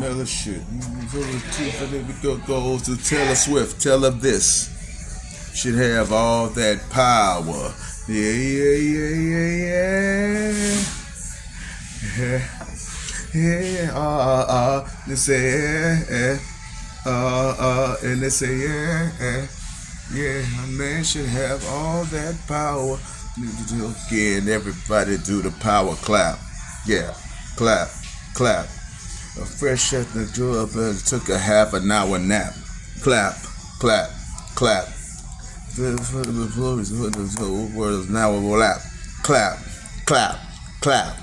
another shit. Goes to Taylor Swift. Tell her this. Should have all that power. Yeah, yeah, yeah, yeah, yeah. Yeah, they say, and they say, yeah, a man should have all that power. Again, everybody do the power clap. Yeah, clap, clap. Fresh at the door, but took a half an hour nap. Clap, clap, clap. The whole world is now overlap. Clap, clap, clap.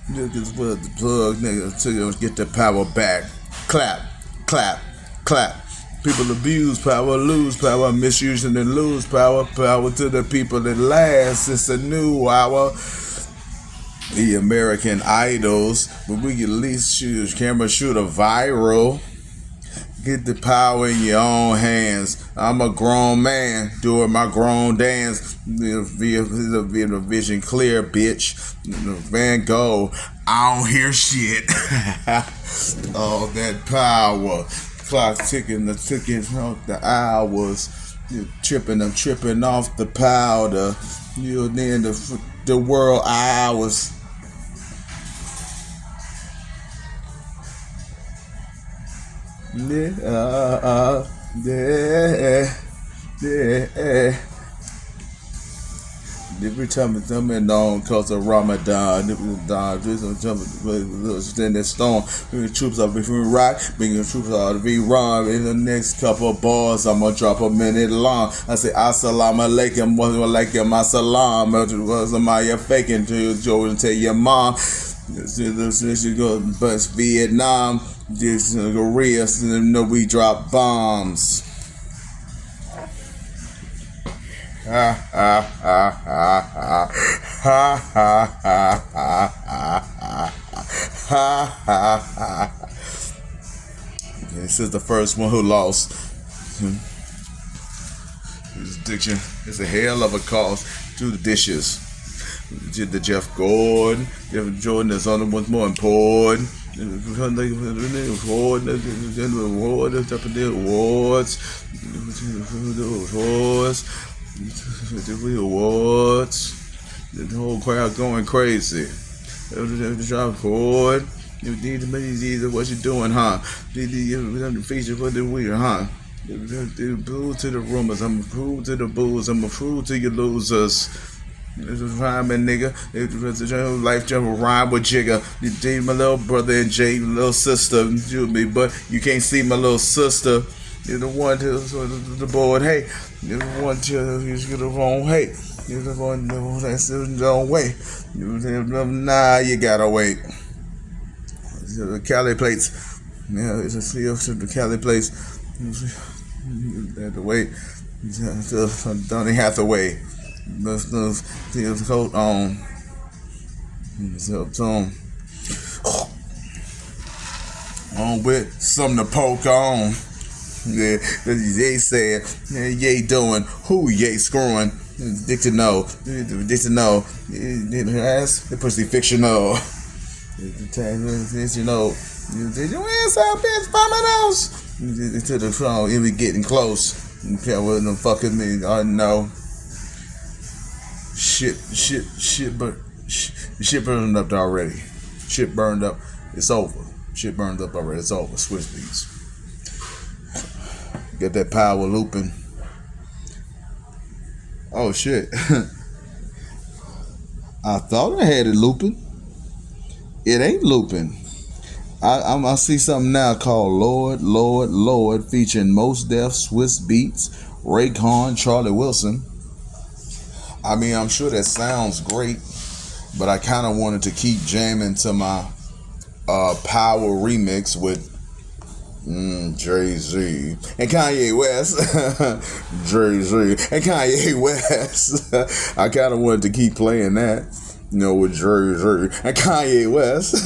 Niggas with the plug, niggas to get the power back. Clap, clap, clap. People abuse power, lose power, misuse and then lose power. Power to the people that last. It's a new hour. The American Idols, but we can at least shoot camera, shoot a viral. Get the power in your own hands. I'm a grown man doing my grown dance. Via vision clear, bitch. Van Gogh, I don't hear shit. All that power. Clock ticking, the tickets off the hours. I'm tripping off the powder. Then the world hours. Yeah, yeah. Every time it's coming on cause of Ramadan, in that storm, bringing troops out of Iraq, bringing troops out of Iran. In the next couple of bars, I'm gonna drop a minute long. I say assalamu alaikum, wa alaikum assalam. Was am I faking to your Joe and tell your mom? This you go bust Vietnam, this Korea, so they know we drop bombs. Ha ha ha ha ha ha ha ha ha ha ha. This is the first one who lost. His addiction is a hell of a cost to the dishes. Did the Jeff Gordon Jordan is on the one's more important. Awards. The whole crowd going crazy. Drop forward. You need to make either what you doing, huh? The feature for the weird, huh? Boo to the rumors. I'm a fool to the bulls. I'm a fool to your losers. It's a rhyming nigga. It's a life general rhyme with Jigga. You did my little brother and Jay, little sister, you me, but you can't see my little sister. You're the one to the board, hey. You're the one to you get the wrong hey. You're the one that's the wrong way. Nah, you gotta wait. The Cali plates. Yeah, it's a seal to the Cali plates. You have to wait. Don't even have to wait. His coat on. On with something to poke on. Yeah, they said, yeah, Ye doing, who Ye screwing? Dick to know. Ass, the pussy fictional. You know, did your ass out, bitch, by my nose? To the throne, it be getting close. You can't with them fucking me, I know. Shit burned up already. Shit burned up. It's over. Shit burned up already. It's over. Switch beats. Get that power looping. Oh shit. I thought I had it looping. It ain't looping. I see something now called Lord featuring Mos Def, Swiss Beats, Raycon, Charlie Wilson. I mean, I'm sure that sounds great, but I kind of wanted to keep jamming to my power remix with Jay-Z and Kanye West. Jay-Z and Kanye West. I kind of wanted to keep playing that, with Jay-Z and Kanye West.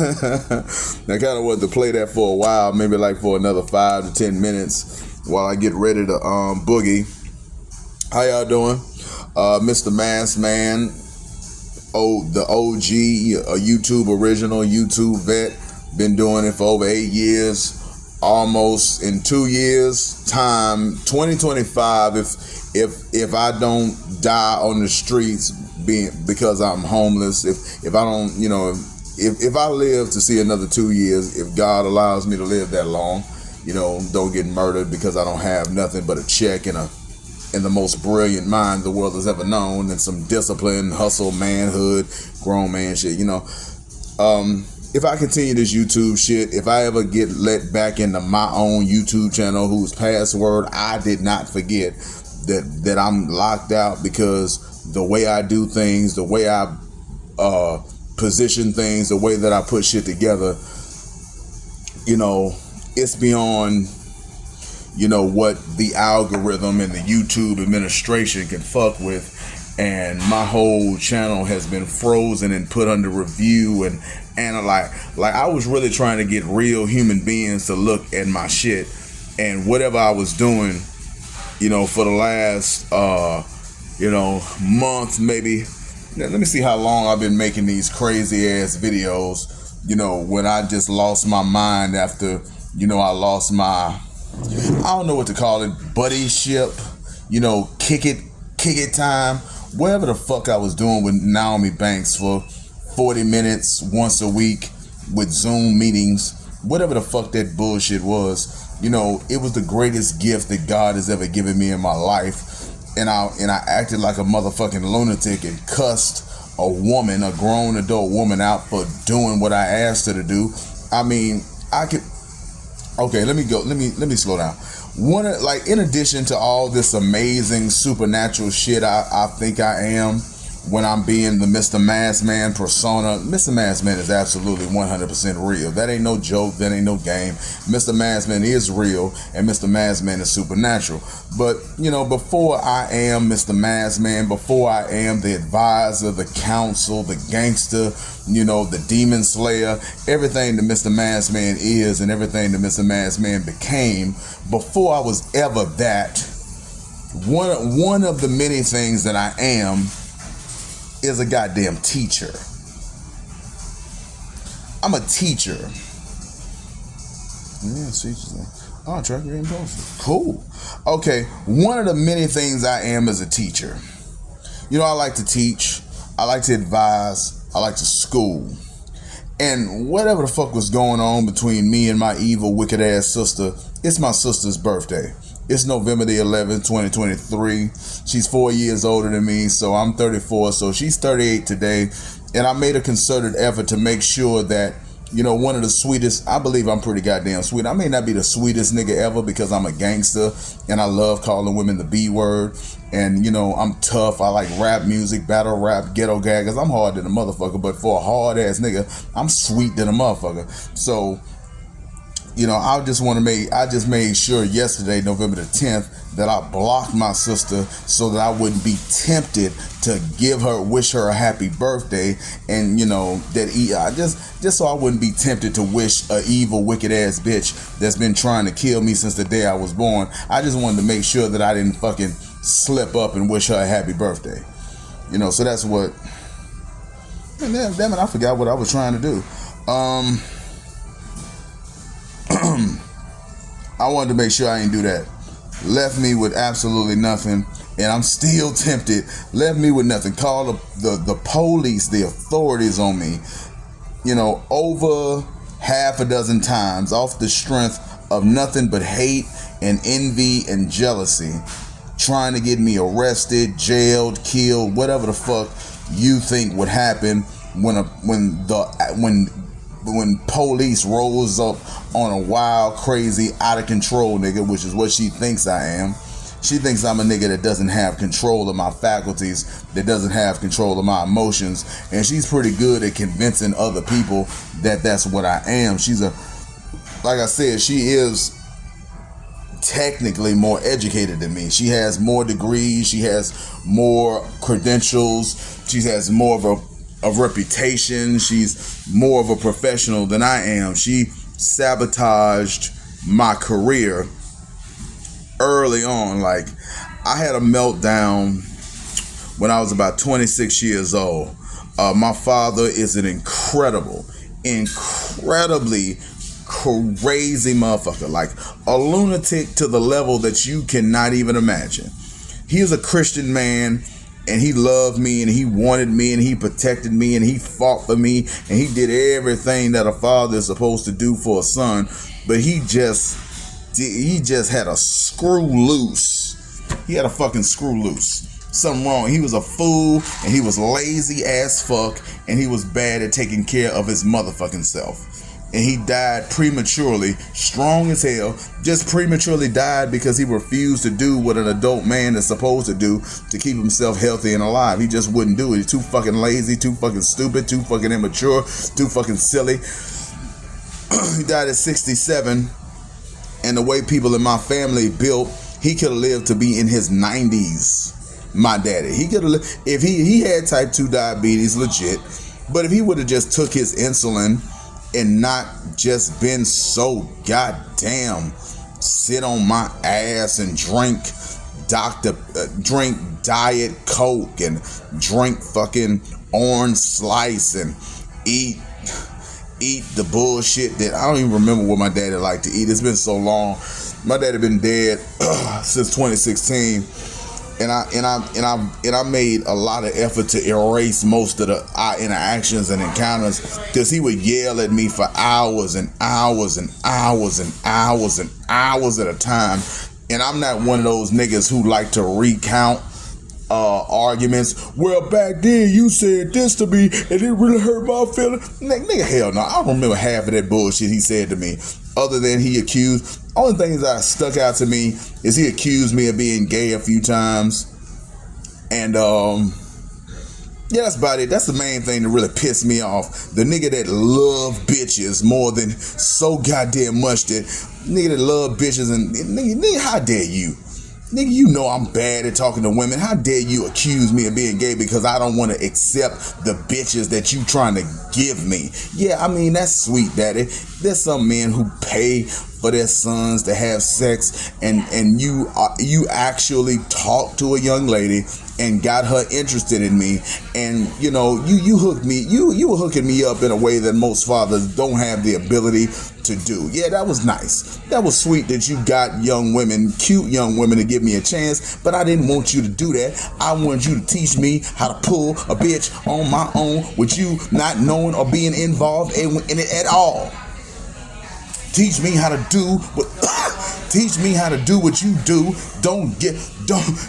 I kind of wanted to play that for a while, maybe like for another 5 to 10 minutes while I get ready to boogie. How y'all doing? Mr. Maskman, the OG, YouTube original, YouTube vet, Been doing it for over 8 years. Almost in 2 years time, 2025, if I don't die on the streets because I'm homeless, if I don't, if I live to see another 2 years, if God allows me to live that long, don't get murdered because I don't have nothing but a check and the most brilliant mind the world has ever known, and some discipline, hustle, manhood, grown man shit, if I continue this YouTube shit, if I ever get let back into my own YouTube channel whose password I did not forget, that I'm locked out because the way I do things, the way I position things, the way that I put shit together, it's beyond, what the algorithm and the YouTube administration can fuck with. And my whole channel has been frozen and put under review and analyzed. Like, I was really trying to get real human beings to look at my shit, and whatever I was doing, for the last, month, maybe. Let me see how long I've been making these crazy ass videos, when I just lost my mind after, I lost my, I don't know what to call it, buddyship, kick it time. Whatever the fuck I was doing with Naomi Banks for 40 minutes once a week with Zoom meetings, whatever the fuck that bullshit was, it was the greatest gift that God has ever given me in my life. And I acted like a motherfucking lunatic and cussed a woman, a grown adult woman, out for doing what I asked her to do. I mean, okay, let me slow down. In addition to all this amazing supernatural shit I think I am when I'm being the Mr. Maskman persona, Mr. Maskman is absolutely 100% real. That ain't no joke, that ain't no game. Mr. Maskman is real, and Mr. Maskman is supernatural. But, before I am Mr. Maskman, before I am the advisor, the counsel, the gangster, the demon slayer, everything that Mr. Maskman is and everything that Mr. Maskman became, before I was ever that, one of the many things that I am is a goddamn teacher. I'm a teacher. Yeah, teachers. Oh, track your impulses. Cool. Okay, one of the many things I am is a teacher. I like to teach. I like to advise. I like to school. And whatever the fuck was going on between me and my evil, wicked ass sister, it's my sister's birthday. It's November the 11th, 2023. She's 4 years older than me, so I'm 34, so she's 38 today. And I made a concerted effort to make sure that, one of the sweetest, I believe I'm pretty goddamn sweet. I may not be the sweetest nigga ever because I'm a gangster and I love calling women the B word. And, I'm tough. I like rap music, battle rap, ghetto gaggers. I'm hard than a motherfucker, but for a hard ass nigga, I'm sweet than a motherfucker. So, I just made sure yesterday, November the 10th, that I blocked my sister so that I wouldn't be tempted to wish her a happy birthday, and just so I wouldn't be tempted to wish a evil, wicked ass bitch that's been trying to kill me since the day I was born. I just wanted to make sure that I didn't fucking slip up and wish her a happy birthday. So that's what. And then, damn it, I forgot what I was trying to do. I wanted to make sure I didn't do that. Left me with absolutely nothing, and I'm still tempted. Left me with nothing. Called the police, the authorities on me, over half a dozen times off the strength of nothing but hate and envy and jealousy, trying to get me arrested, jailed, killed, whatever the fuck you think would happen when police rolls up on a wild, crazy, out of control nigga, which is what she thinks I am. She thinks I'm a nigga that doesn't have control of my faculties, that doesn't have control of my emotions, and she's pretty good at convincing other people that that's what I am. Like I said, she is technically more educated than me. She has more degrees, she has more credentials, she has more of a reputation, she's more of a professional than I am. She sabotaged my career early on. Like, I had a meltdown when I was about 26 years old. My father is an incredible incredibly crazy motherfucker, like a lunatic to the level that you cannot even imagine. He is a Christian man, and he loved me, and he wanted me, and he protected me, and he fought for me, and he did everything that a father is supposed to do for a son. But he just had a screw loose. He had a fucking screw loose. Something wrong. He was a fool, and he was lazy as fuck, and he was bad at taking care of his motherfucking self. And he died prematurely, strong as hell, just prematurely died because he refused to do what an adult man is supposed to do to keep himself healthy and alive. He just wouldn't do it. He's too fucking lazy, too fucking stupid, too fucking immature, too fucking silly. He died at 67, and the way people in my family built, he could have lived to be in his 90s. My daddy, he could have, if he had type 2 diabetes, legit, but if he would have just took his insulin and not just been so goddamn sit on my ass and drink Diet Coke and drink fucking orange slice and eat the bullshit that I don't even remember what my daddy liked to eat. It's been so long. My daddy been dead since 2016. And I made a lot of effort to erase most of the interactions and encounters, because he would yell at me for hours and hours and hours and hours and hours at a time. And I'm not one of those niggas who like to recount arguments. Well, back then you said this to me and it really hurt my feelings. Nigga, hell no. I don't remember half of that bullshit he said to me. Other than he accused, only things that stuck out to me is he accused me of being gay a few times. And yeah, that's about it. That's the main thing that really pissed me off. The nigga that love bitches more than so goddamn much, that nigga that love bitches, and nigga, how dare you? Nigga, you know I'm bad at talking to women. How dare you accuse me of being gay because I don't want to accept the bitches that you trying to give me? Yeah, I mean, that's sweet, daddy. There's some men who pay for their sons to have sex, and you actually talk to a young lady and got her interested in me, and you know you hooked me. You were hooking me up in a way that most fathers don't have the ability to do. Yeah, that was nice. That was sweet that you got young women, cute young women, to give me a chance, but I didn't want you to do that. I wanted you to teach me how to pull a bitch on my own with you not knowing or being involved in it at all. Teach me how to do what teach me how to do what you do.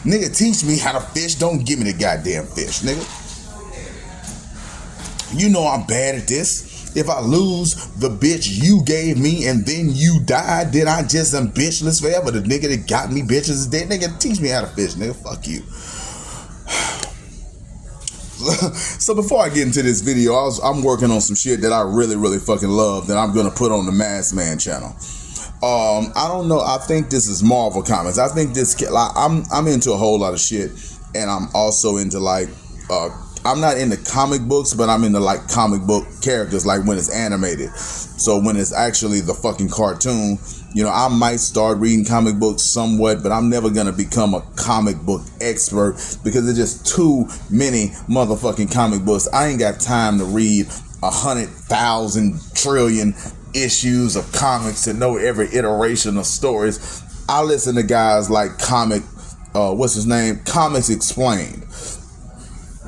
Nigga, teach me how to fish. Don't give me the goddamn fish, nigga. You know I'm bad at this. If I lose the bitch you gave me and then you died, then I just am bitchless forever. The nigga that got me bitches is dead. Nigga, teach me how to fish, nigga. Fuck you. So before I get into this video, I'm working on some shit that I really, really fucking love that I'm going to put on the Maskman channel. I don't know. I think this is Marvel Comics. I think this, I'm into a whole lot of shit, and I'm also into like, I'm not into comic books, but I'm into like comic book characters, like when it's animated. So when it's actually the fucking cartoon, you know, I might start reading comic books somewhat, but I'm never going to become a comic book expert because there's just too many motherfucking comic books. I ain't got time to read 100,000 trillion issues of comics to know every iteration of stories. I listen to guys like Comics Explained.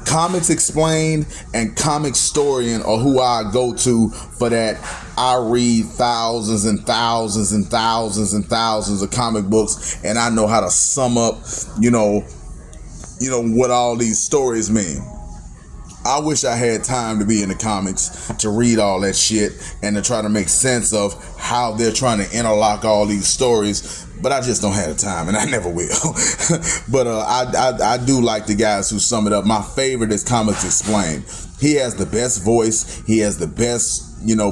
Comics Explained and Comicstorian are who I go to for that. I read thousands and thousands and thousands and thousands of comic books, and I know how to sum up, you know what all these stories mean. I wish I had time to be in the comics to read all that shit and to try to make sense of how they're trying to interlock all these stories, but I just don't have the time, and I never will. But I do like the guys who sum it up. My favorite is Comics Explained. He has the best voice. He has the best,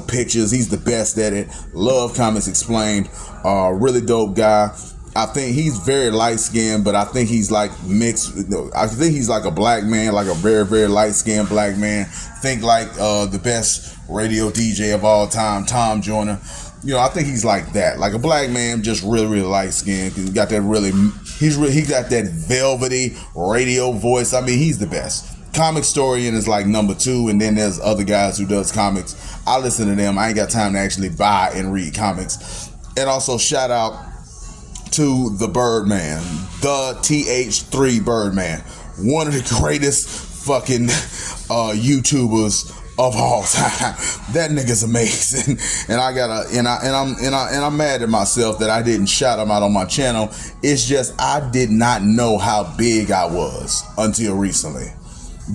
pictures. He's the best at it. Love Comics Explained. Really dope guy. I think he's very light-skinned, but I think he's like mixed. I think he's like a black man, like a very, very light-skinned black man. Think like the best radio DJ of all time, Tom Joyner. I think he's like that, like a black man, just really, really light-skinned. He got that he got that velvety radio voice. I mean, he's the best. Comic Historian is like number 2, and then there's other guys who does comics. I listen to them. I ain't got time to actually buy and read comics. And also shout out to the Birdman, the TH3 Birdman, one of the greatest fucking YouTubers of all time. That nigga's amazing, and I'm mad at myself that I didn't shout him out on my channel. It's just I did not know how big I was until recently,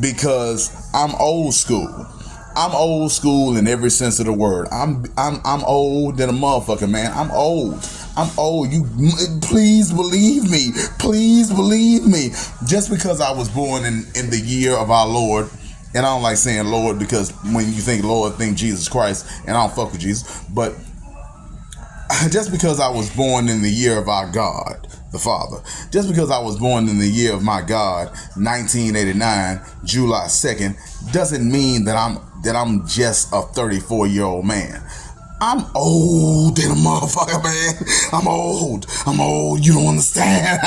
because I'm old school. I'm old school in every sense of the word. I'm old than a motherfucker, man. I'm old. You please believe me. Please believe me. Just because I was born in the year of our Lord, and I don't like saying Lord because when you think Lord, think Jesus Christ, and I don't fuck with Jesus. But just because I was born in the year of our God, the Father, just because I was born in the year of my God, 1989, July 2nd, doesn't mean that I'm just a 34-year-old man. I'm old than a motherfucker, man. I'm old. You don't understand.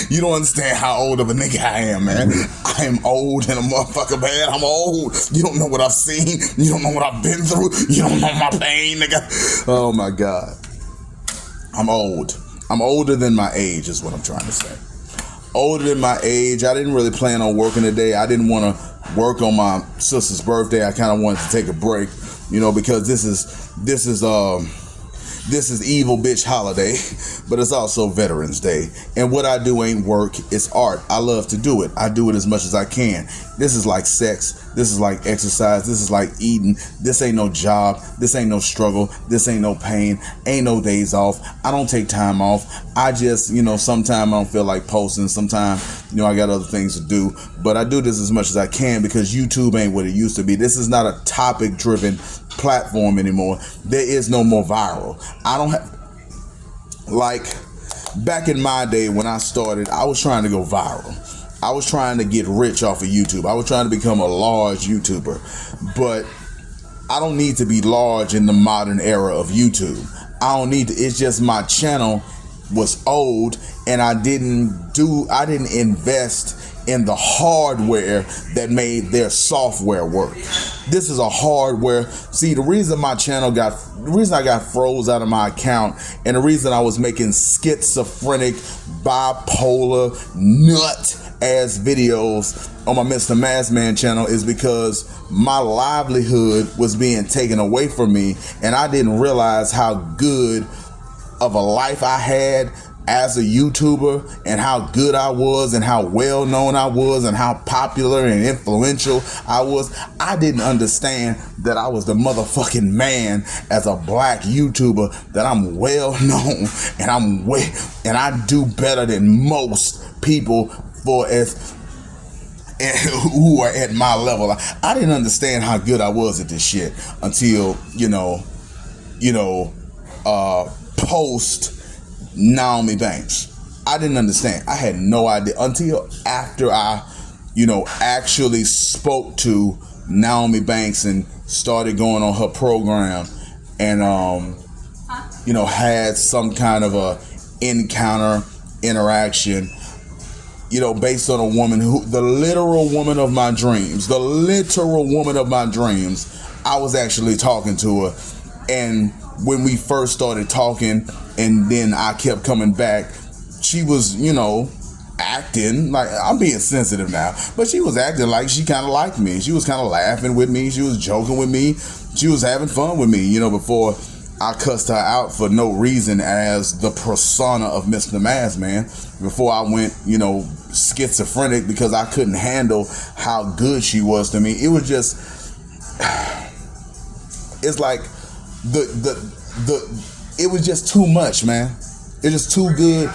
You don't understand how old of a nigga I am, man. I am old than a motherfucker, man. I'm old. You don't know what I've seen. You don't know what I've been through. You don't know my pain, nigga. Oh, my God. I'm old. I'm older than my age is what I'm trying to say. Older than my age. I didn't really plan on working today. I didn't want to work on my sister's birthday. I kind of wanted to take a break, because this is evil bitch holiday, but it's also Veterans Day. And what I do ain't work, it's art. I love to do it. I do it as much as I can. This is like sex. This is like exercise. This is like eating. This ain't no job. This ain't no struggle. This ain't no pain. Ain't no days off. I don't take time off. I just, sometimes I don't feel like posting. Sometimes, I got other things to do. But I do this as much as I can because YouTube ain't what it used to be. This is not a topic-driven platform anymore. There is no more viral. I don't have, like, back in my day when I started, I was trying to go viral. I was trying to get rich off of YouTube. I was trying to become a large YouTuber, but I don't need to be large in the modern era of YouTube. I don't need to, it's just my channel was old and I didn't invest in the hardware that made their software work. This is a hardware. See, the reason I got froze out of my account, and the reason I was making schizophrenic, bipolar, nut ass videos on my Mr. Maskman channel is because my livelihood was being taken away from me, and I didn't realize how good of a life I had as a YouTuber and how good I was and how well known I was and how popular and influential I was. I didn't understand that I was the motherfucking man as a black YouTuber, that I'm well known and I do better than most people who are at my level. I didn't understand how good I was at this shit until, post Naomi Banks. I didn't understand. I had no idea until after I, actually spoke to Naomi Banks and started going on her program and, had some kind of a interaction, based on a woman the literal woman of my dreams. I was actually talking to her, and when we first started talking, and then I kept coming back, she was, acting like, I'm being sensitive now, but she was acting like she kind of liked me. She was kind of laughing with me. She was joking with me. She was having fun with me, before I cussed her out for no reason as the persona of Mr. Maskman. Before I went, schizophrenic because I couldn't handle how good she was to me. It was just, it's like, it was just too much, man. It was too good.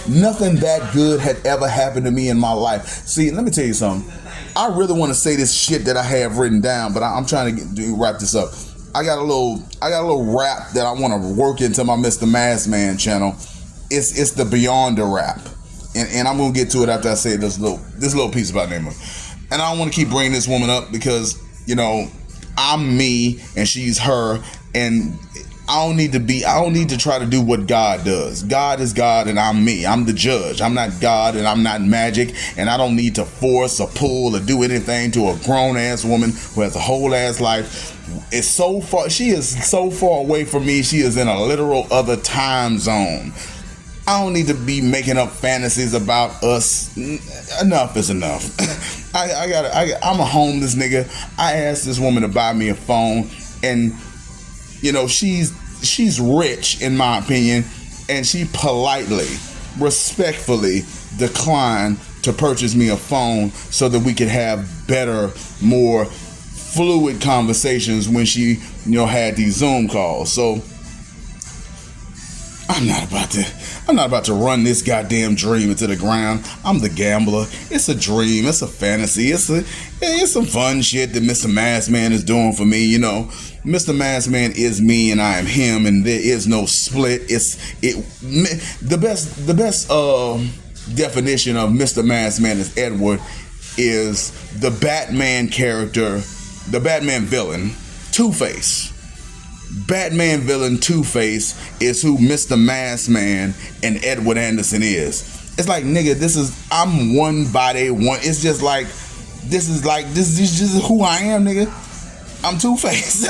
Nothing that good had ever happened to me in my life. See, let me tell you something. I really want to say this shit that I have written down, but I'm trying to wrap this up. I got a little rap that I want to work into my Mr. Maskman channel. It's the Beyond the rap, and I'm gonna get to it after I say this little piece about Nemo. And I don't want to keep bringing this woman up because I'm me and she's her, and I don't need to try to do what God does. God is God and I'm me. I'm the judge. I'm not God and I'm not magic, and I don't need to force or pull or do anything to a grown ass woman who has a whole ass life. It's so far, she is so far away from me. She is in a literal other time zone. I don't need to be making up fantasies about us. Enough is enough. I'm a homeless nigga. I asked this woman to buy me a phone, and you know, she's rich in my opinion, and she politely, respectfully declined to purchase me a phone so that we could have better, more fluid conversations when she, you know, had these Zoom calls. So I'm not about to run this goddamn dream into the ground. I'm the gambler. It's a dream. It's a fantasy. It's some fun shit that Mr. Maskman is doing for me. You know, Mr. Maskman is me and I am him, and there is no split. The best definition of Mr. Maskman as Edward is the Batman character, the Batman villain, Two-Face. Batman villain Two-Face is who Mr. Maskman and Edward Anderson is. It's like, nigga, I'm one body, one. It's just like, this is just who I am, nigga. I'm Two-Face.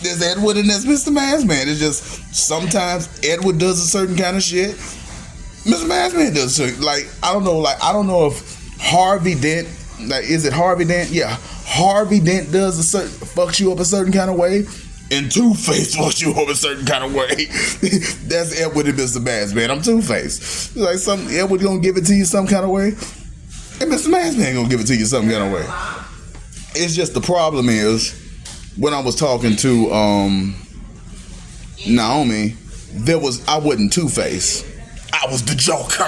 There's Edward and there's Mr. Maskman. It's just sometimes Edward does a certain kind of shit. Mr. Maskman does certain, like, I don't know if Harvey Dent, like, is it Harvey Dent? Yeah. Harvey Dent fucks you up a certain kind of way. And Two-Face fucks you up a certain kind of way. That's Edward and Mr. Maskman. I'm Two-Face. Like, Edward gonna give it to you some kind of way, and Mr. Maskman gonna give it to you some kind of way. It's just the problem is, when I was talking to Naomi, I wasn't Two-Face. I was the Joker.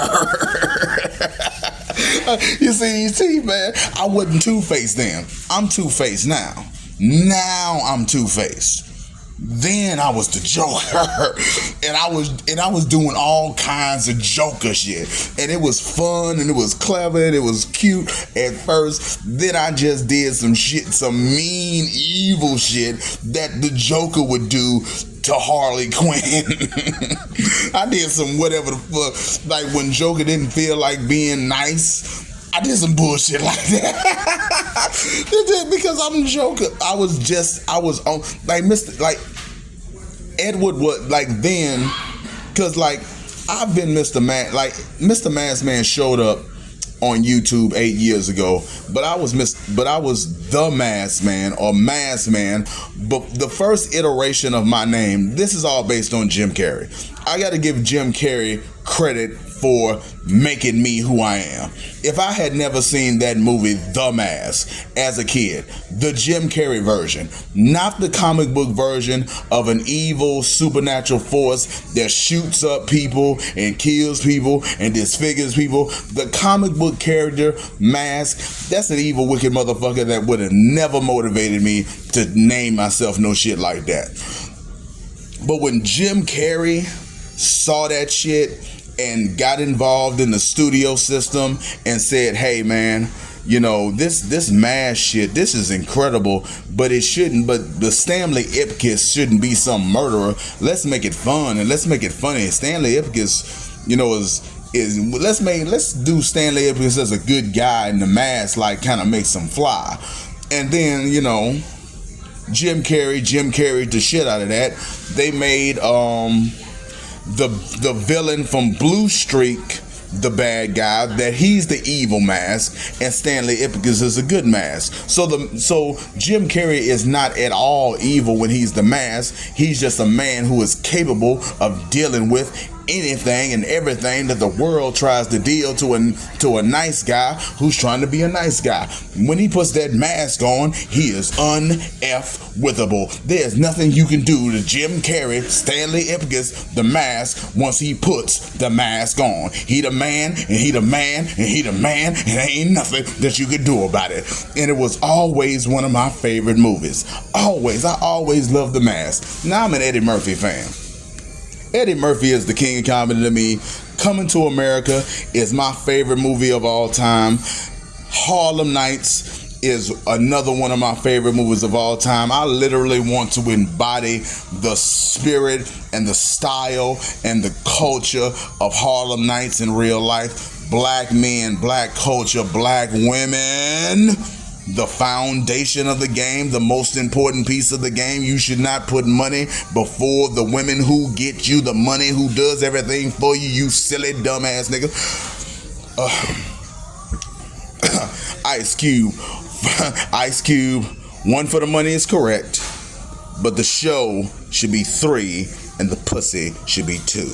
You see these teeth, man? I wasn't Two-Face then. I'm Two-Face now. Now I'm Two-Face. Then I was the Joker, and I was doing all kinds of Joker shit, and it was fun, and it was clever, and it was cute at first. Then I just did some mean, evil shit that the Joker would do to Harley Quinn. I did some whatever the fuck, like when Joker didn't feel like being nice. I did some bullshit like that. Because I'm the Joker. I was on, like, Edward was, like, then, because, like, I've been Mr. Maskman showed up on YouTube 8 years ago, but I was the Maskman or Maskman. But the first iteration of my name, this is all based on Jim Carrey. I got to give Jim Carrey credit for making me who I am. If I had never seen that movie, The Mask, as a kid, the Jim Carrey version, not the comic book version of an evil supernatural force that shoots up people and kills people and disfigures people, the comic book character, Mask, that's an evil, wicked motherfucker that would have never motivated me to name myself no shit like that. But when Jim Carrey saw that shit and got involved in the studio system and said, hey man, you know, this Mask shit, this is incredible, but the Stanley Ipkiss shouldn't be some murderer. Let's make it fun and let's make it funny. Stanley Ipkiss, you know, let's do Stanley Ipkiss as a good guy, and the Mask like kind of makes him fly. And then, you know, Jim Carrey the shit out of that. They made the villain from Blue Streak the bad guy, that he's the evil Mask, and Stanley Ipkiss is a good Mask. So Jim Carrey is not at all evil when he's the Mask. He's just a man who is capable of dealing with anything and everything that the world tries to deal to a nice guy who's trying to be a nice guy. When he puts that mask on, he is un-F-withable. There's nothing you can do to Jim Carrey, Stanley Ipkiss, the Mask, once he puts the mask on. He the man, and he the man, and he the man, and there ain't nothing that you could do about it. And it was always one of my favorite movies. Always. I always loved the Mask. Now I'm an Eddie Murphy fan. Eddie Murphy is the king of comedy to me. Coming to America is my favorite movie of all time. Harlem Nights is another one of my favorite movies of all time. I literally want to embody the spirit and the style and the culture of Harlem Nights in real life. Black men, black culture, black women. The foundation of the game, the most important piece of the game. You should not put money before the women who get you the money, who does everything for you, you silly dumbass nigga. Ice Cube. Ice Cube, 1 for the money is correct, but the show should be 3 and the pussy should be 2.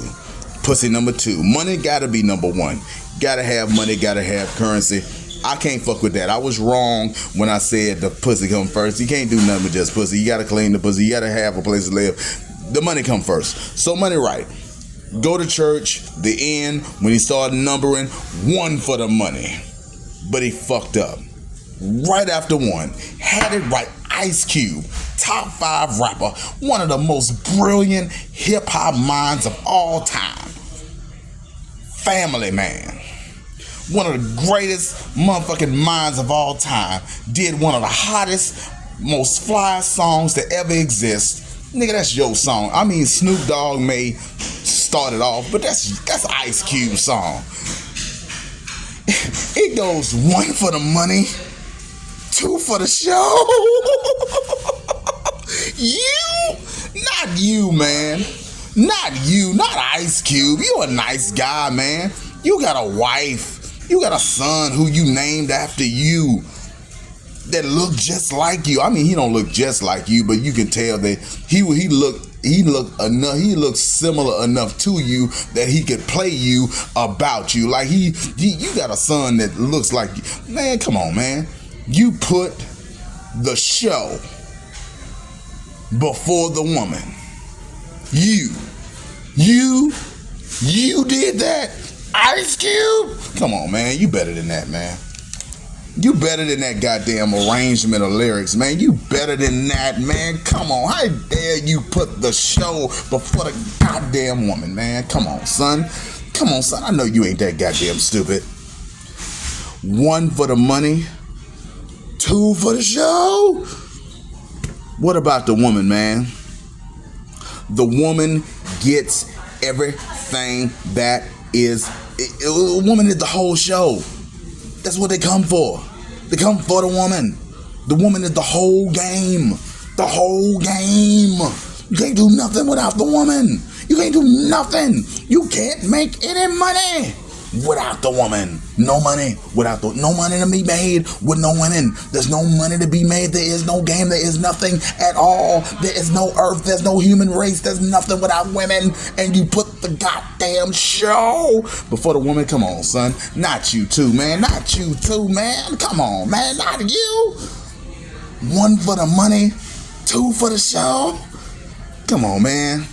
Pussy number 2. Money gotta be number 1. Gotta have money, gotta have currency. I can't fuck with that. I was wrong when I said the pussy come first. You can't do nothing with just pussy. You gotta clean the pussy. You gotta have a place to live. The money come first. So money right. Go to church, the end, when he started numbering, 1 for the money. But he fucked up. Right after 1, had it right. Ice Cube, top 5 rapper, one of the most brilliant hip-hop minds of all time. Family man, one of the greatest motherfucking minds of all time. Did one of the hottest, most fly songs to ever exist. Nigga, that's your song. I mean, Snoop Dogg may start it off, but that's Ice Cube's song. It goes 1 for the money, 2 for the show. Not you, man. Not you, not Ice Cube. You a nice guy, man. You got a wife. You got a son who you named after you that look just like you. I mean, he don't look just like you, but you can tell that he looked similar enough to you that he could play you about you. Like you got a son that looks like you. Man, come on, man. You put the show before the woman. You did that, Ice Cube? Come on, man. You better than that, man. You better than that goddamn arrangement of lyrics, man. You better than that, man. Come on. How dare you put the show before the goddamn woman, man? Come on, son. Come on, son. I know you ain't that goddamn stupid. 1 for the money, 2 for the show. What about the woman, man? The woman gets everything that is. A woman is the whole show. That's what they come for. They come for the woman. The woman is the whole game. The whole game. You can't do nothing without the woman. You can't do nothing. You can't make any money without the woman. No money without no money to be made with no women. There's no money to be made. There is no game. There is nothing at all. There is no earth. There's no human race. There's nothing without women. And you put the goddamn show before the woman. Come on, son. Not you too, man. Not you too, man. Come on, man. Not you. 1 for the money, 2 for the show. Come on, man.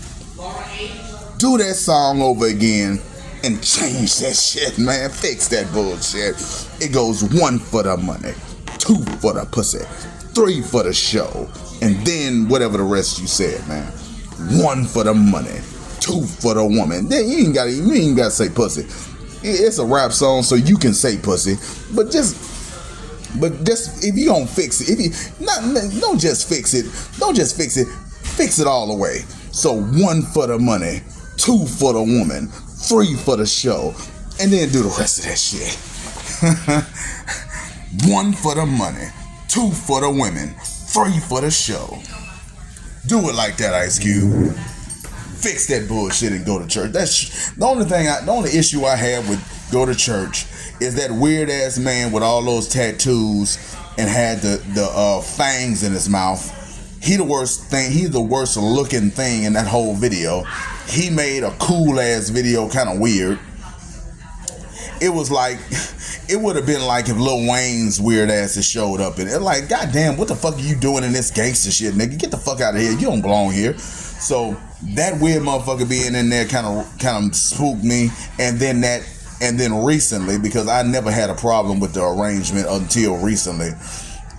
Do that song over again. And change that shit, man. Fix that bullshit. It goes 1 for the money, 2 for the pussy, 3 for the show, and then whatever the rest you said, man. 1 for the money, 2 for the woman. Then you ain't gotta say pussy. It's a rap song, so you can say pussy, but just if you don't fix it, don't just fix it. Don't just fix it. Fix it all the way. So 1 for the money, 2 for the woman, 3 for the show, and then do the rest of that shit. 1 for the money, 2 for the women, 3 for the show. Do it like that, Ice Cube. Fix that bullshit and go to church. That's the only issue I have with go to church is that weird ass man with all those tattoos and had the fangs in his mouth. He's the worst looking thing in that whole video. He made a cool ass video, kind of weird. It would have been like if Lil Wayne's weird ass had showed up, and it like, goddamn, what the fuck are you doing in this gangster shit, nigga? Get the fuck out of here. You don't belong here. So that weird motherfucker being in there kind of spooked me, and then recently, because I never had a problem with the arrangement until recently,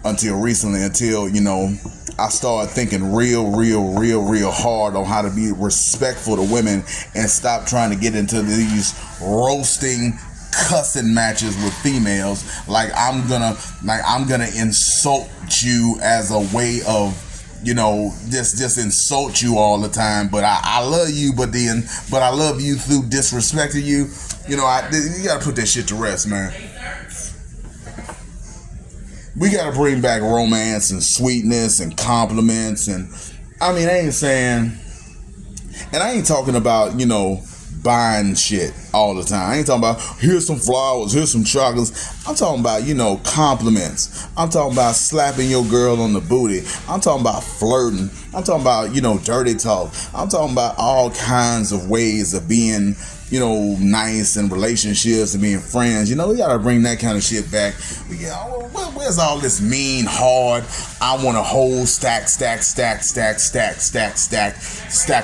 you know, I started thinking real hard on how to be respectful to women and stop trying to get into these roasting cussing matches with females. Like I'm gonna insult you as a way of, you know, just insult you all the time. But I love you, but I love you through disrespecting you. You know, you gotta put that shit to rest, man. We gotta bring back romance and sweetness and compliments. And I mean, I ain't saying, and I ain't talking about, you know, buying shit all the time. I ain't talking about, here's some flowers, here's some chocolates. I'm talking about, you know, compliments. I'm talking about slapping your girl on the booty. I'm talking about flirting. I'm talking about, you know, dirty talk. I'm talking about all kinds of ways of being, you know, nice in relationships and being friends. You know, we gotta bring that kind of shit back. Where's all this mean, hard, I want a whole stack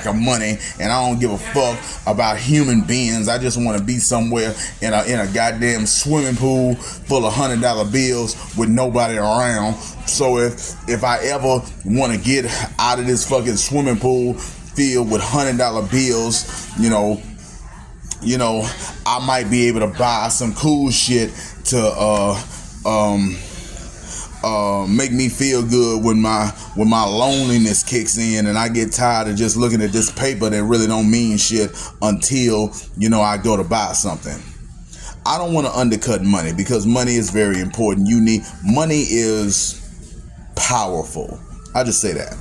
of money, and I don't give a fuck about human beings. I just want to be somewhere in a goddamn swimming pool full of $100 bills with nobody around. So if I ever want to get out of this fucking swimming pool filled with $100 bills, you know, I might be able to buy some cool shit to make me feel good when my loneliness kicks in and I get tired of just looking at this paper that really don't mean shit until, you know, I go to buy something. I don't want to undercut money because money is very important. Money is powerful. I just say that.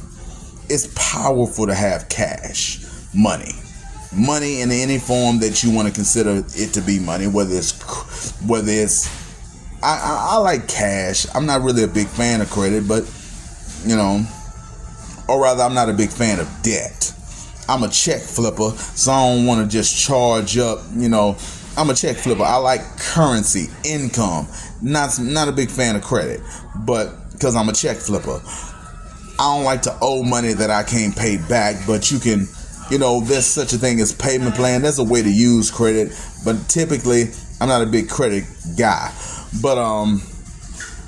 It's powerful to have cash, money in any form that you want to consider it to be money, whether it's I like cash. I'm not really a big fan of credit, but, you know, or rather, I'm not a big fan of debt. I'm a check flipper, so I don't want to just charge up, you know. I'm a check flipper. I like currency, income. Not a big fan of credit, but because I'm a check flipper. I don't like to owe money that I can't pay back, but you can, you know, there's such a thing as payment plan. There's a way to use credit, but typically, I'm not a big credit guy. But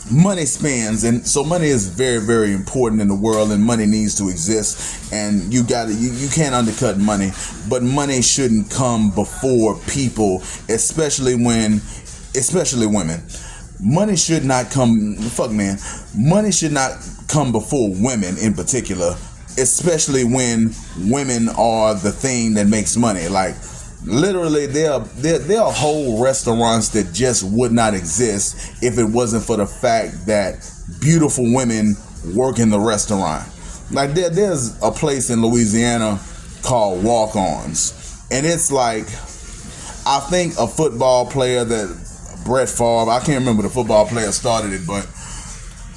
money spends, and so money is very, very important in the world, and money needs to exist. And you can't undercut money, but money shouldn't come before people, especially women. Money should not come. Money should not come before women in particular, especially when women are the thing that makes money. Like, literally, there are whole restaurants that just would not exist if it wasn't for the fact that beautiful women work in the restaurant. Like, there's a place in Louisiana called Walk-Ons, and it's like, I think a football player that Brett Favre, I can't remember the football player started it, but,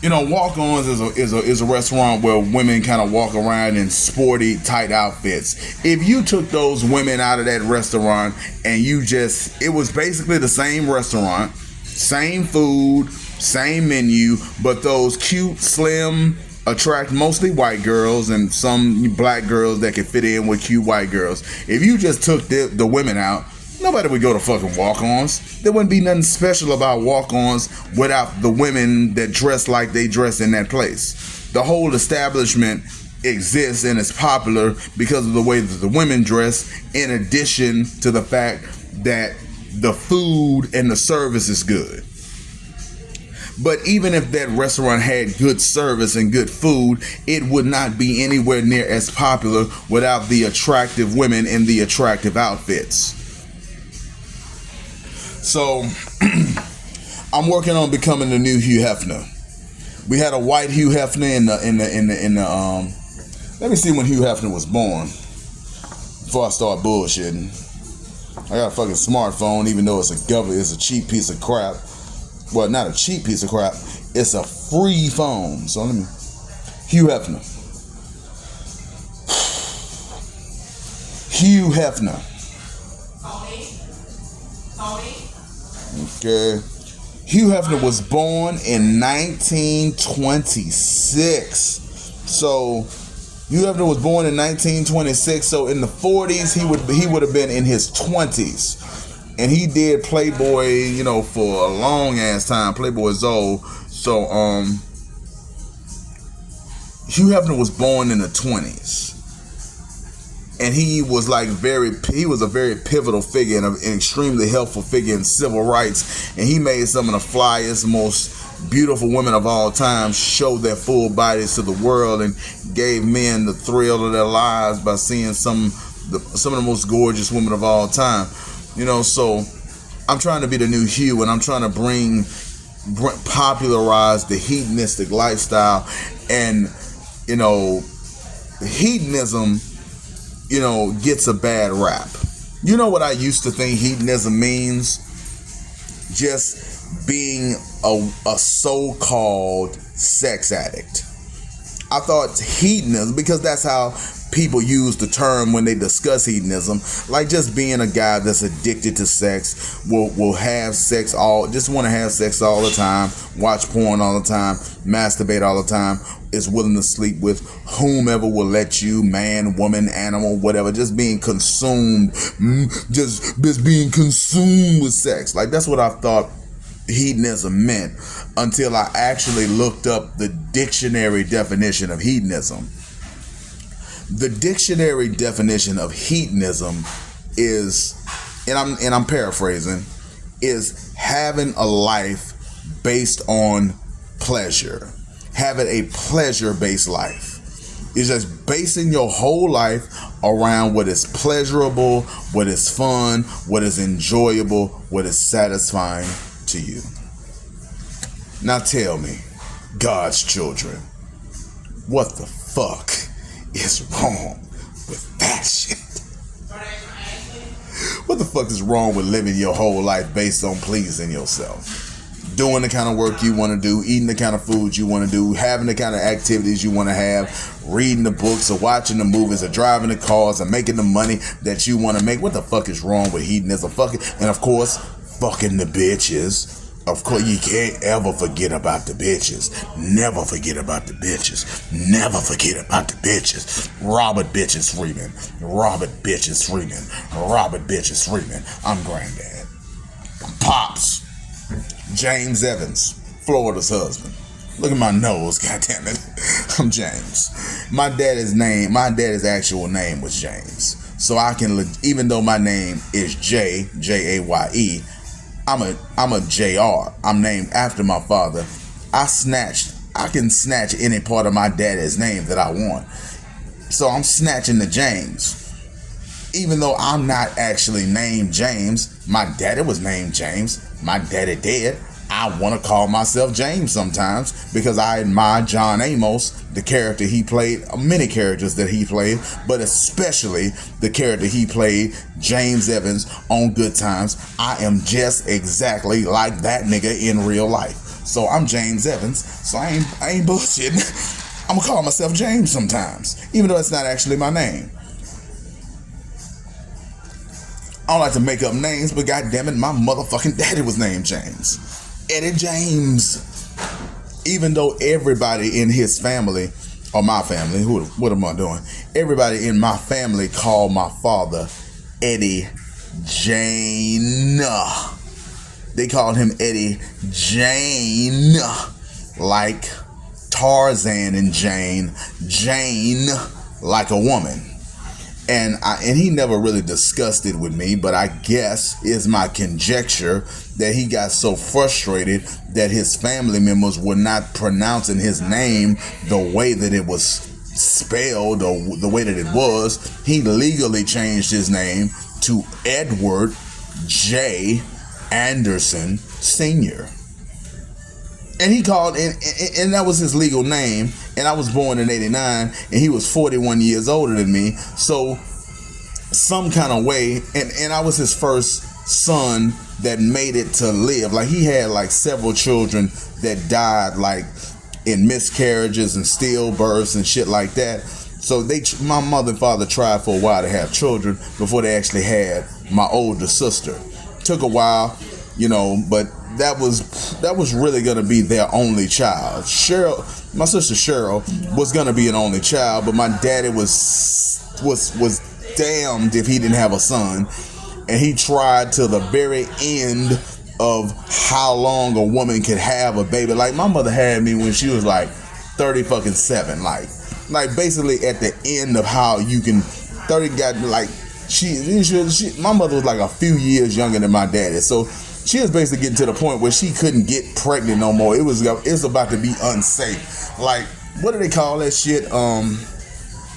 you know, Walk-Ons is a restaurant where women kind of walk around in sporty, tight outfits. If you took those women out of that restaurant and it was basically the same restaurant, same food, same menu, but those cute, slim, attract mostly white girls and some black girls that could fit in with cute white girls. If you just took the women out, nobody would go to fucking Walk-Ons. There wouldn't be nothing special about Walk-Ons without the women that dress like they dress in that place. The whole establishment exists and is popular because of the way that the women dress, in addition to the fact that the food and the service is good. But even if that restaurant had good service and good food, it would not be anywhere near as popular without the attractive women in the attractive outfits. So, I'm working on becoming the new Hugh Hefner. We had a white Hugh Hefner in the let me see when Hugh Hefner was born before I start bullshitting. I got a fucking smartphone, even though it's a cheap piece of crap. Well, not a cheap piece of crap. It's a free phone. So let me, Hugh Hefner. Hugh Hefner. Okay. Hugh Hefner was born in 1926. So Hugh Hefner was born in 1926. So in the 40s, he would have been in his 20s. And he did Playboy, you know, for a long ass time. Playboy is old. So Hugh Hefner was born in the 20s. and he was a very pivotal figure and an extremely helpful figure in civil rights, and he made some of the flyest, most beautiful women of all time show their full bodies to the world, and gave men the thrill of their lives by seeing some of the most gorgeous women of all time. So I'm trying to be the new Hugh, and I'm trying to popularize the hedonistic lifestyle. And hedonism gets a bad rap. You know what I used to think hedonism means? Just being a so-called sex addict. I thought hedonism, because that's how people use the term when they discuss hedonism, like just being a guy that's addicted to sex, will have sex just want to have sex all the time, watch porn all the time, masturbate all the time, is willing to sleep with whomever will let you, man, woman, animal, whatever, just being consumed, just being consumed with sex. Like, that's what I thought hedonism meant, until I actually looked up the dictionary definition of hedonism. The dictionary definition of hedonism is, and I'm paraphrasing, is having a life based on pleasure. Having a pleasure-based life. It's just basing your whole life around what is pleasurable, what is fun, what is enjoyable, what is satisfying to you. Now tell me, God's children, what the fuck is wrong with that shit? What the fuck is wrong with living your whole life based on pleasing yourself? Doing the kind of work you want to do, eating the kind of food you want to do, having the kind of activities you want to have, reading the books or watching the movies or driving the cars or making the money that you want to make. What the fuck is wrong with hedonism? And of course, fucking the bitches. Of course, you can't ever forget about the bitches. Never forget about the bitches. Never forget about the bitches. Robert Bitches Freeman. Robert Bitches Freeman. Robert Bitches Freeman. I'm granddad. Pops. James Evans, Florida's husband. Look at my nose, goddammit. I'm James. My daddy's actual name was James. So I can, even though my name is Jaye, I'm a JR. I'm named after my father. I can snatch any part of my daddy's name that I want. So I'm snatching the James. Even though I'm not actually named James, my daddy was named James. My daddy dead. I want to call myself James sometimes because I admire John Amos, the character he played, many characters that he played, but especially the character he played, James Evans, on Good Times. I am just exactly like that nigga in real life. So I'm James Evans, so I ain't bullshitting. I'm gonna call myself James sometimes, even though it's not actually my name. I don't like to make up names, but goddammit, my motherfucking daddy was named James. Eddie James. Even though everybody in his family, or my family, what am I doing? Everybody in my family called my father Eddie Jane. They called him Eddie Jane, like Tarzan and Jane like a woman. And he never really discussed it with me, but I guess is my conjecture that he got so frustrated that his family members were not pronouncing his name the way that it was spelled or the way that it was. He legally changed his name to Edward J. Anderson Sr. And he called, and that was his legal name. And I was born in 89, and he was 41 years older than me. So some kind of way, and I was his first son that made it to live. Like, he had like several children that died like in miscarriages and stillbirths and shit like that. So my mother and father tried for a while to have children before they actually had my older sister. Took a while, but that was really gonna be their only child. Sheryll, my sister Sheryll, was gonna be an only child, but my daddy was damned if he didn't have a son, and he tried to the very end of how long a woman could have a baby. Like, my mother had me when she was like 30 fucking 7, like basically at the end of how you can 30 got like my mother was like a few years younger than my daddy, so she was basically getting to the point where she couldn't get pregnant no more. It's about to be unsafe. Like, what do they call that shit?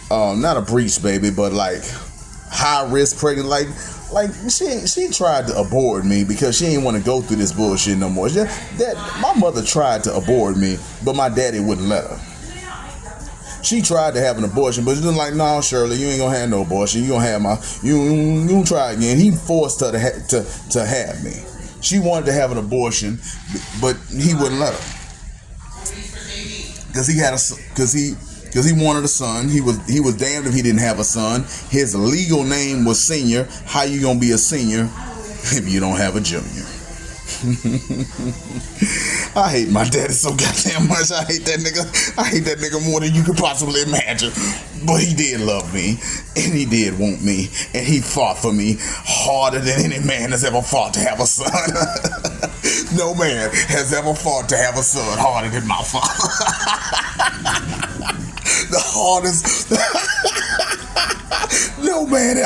Not a breech baby, but like high risk pregnant. Like she tried to abort me because she didn't want to go through this bullshit no more. My mother tried to abort me, but my daddy wouldn't let her. She tried to have an abortion, but she was like, "No, Shirley, you ain't gonna have no abortion. You gonna have you gonna try again." He forced her to have me. She wanted to have an abortion, but he wouldn't let her because he wanted a son. He was damned if he didn't have a son. His legal name was Senior. How you gonna be a senior if you don't have a junior? I hate my daddy so goddamn much. I hate that nigga more than you could possibly imagine. But he did love me, and he did want me, and he fought for me harder than any man has ever fought to have a son. No man has ever fought to have a son harder than my father. The hardest. No man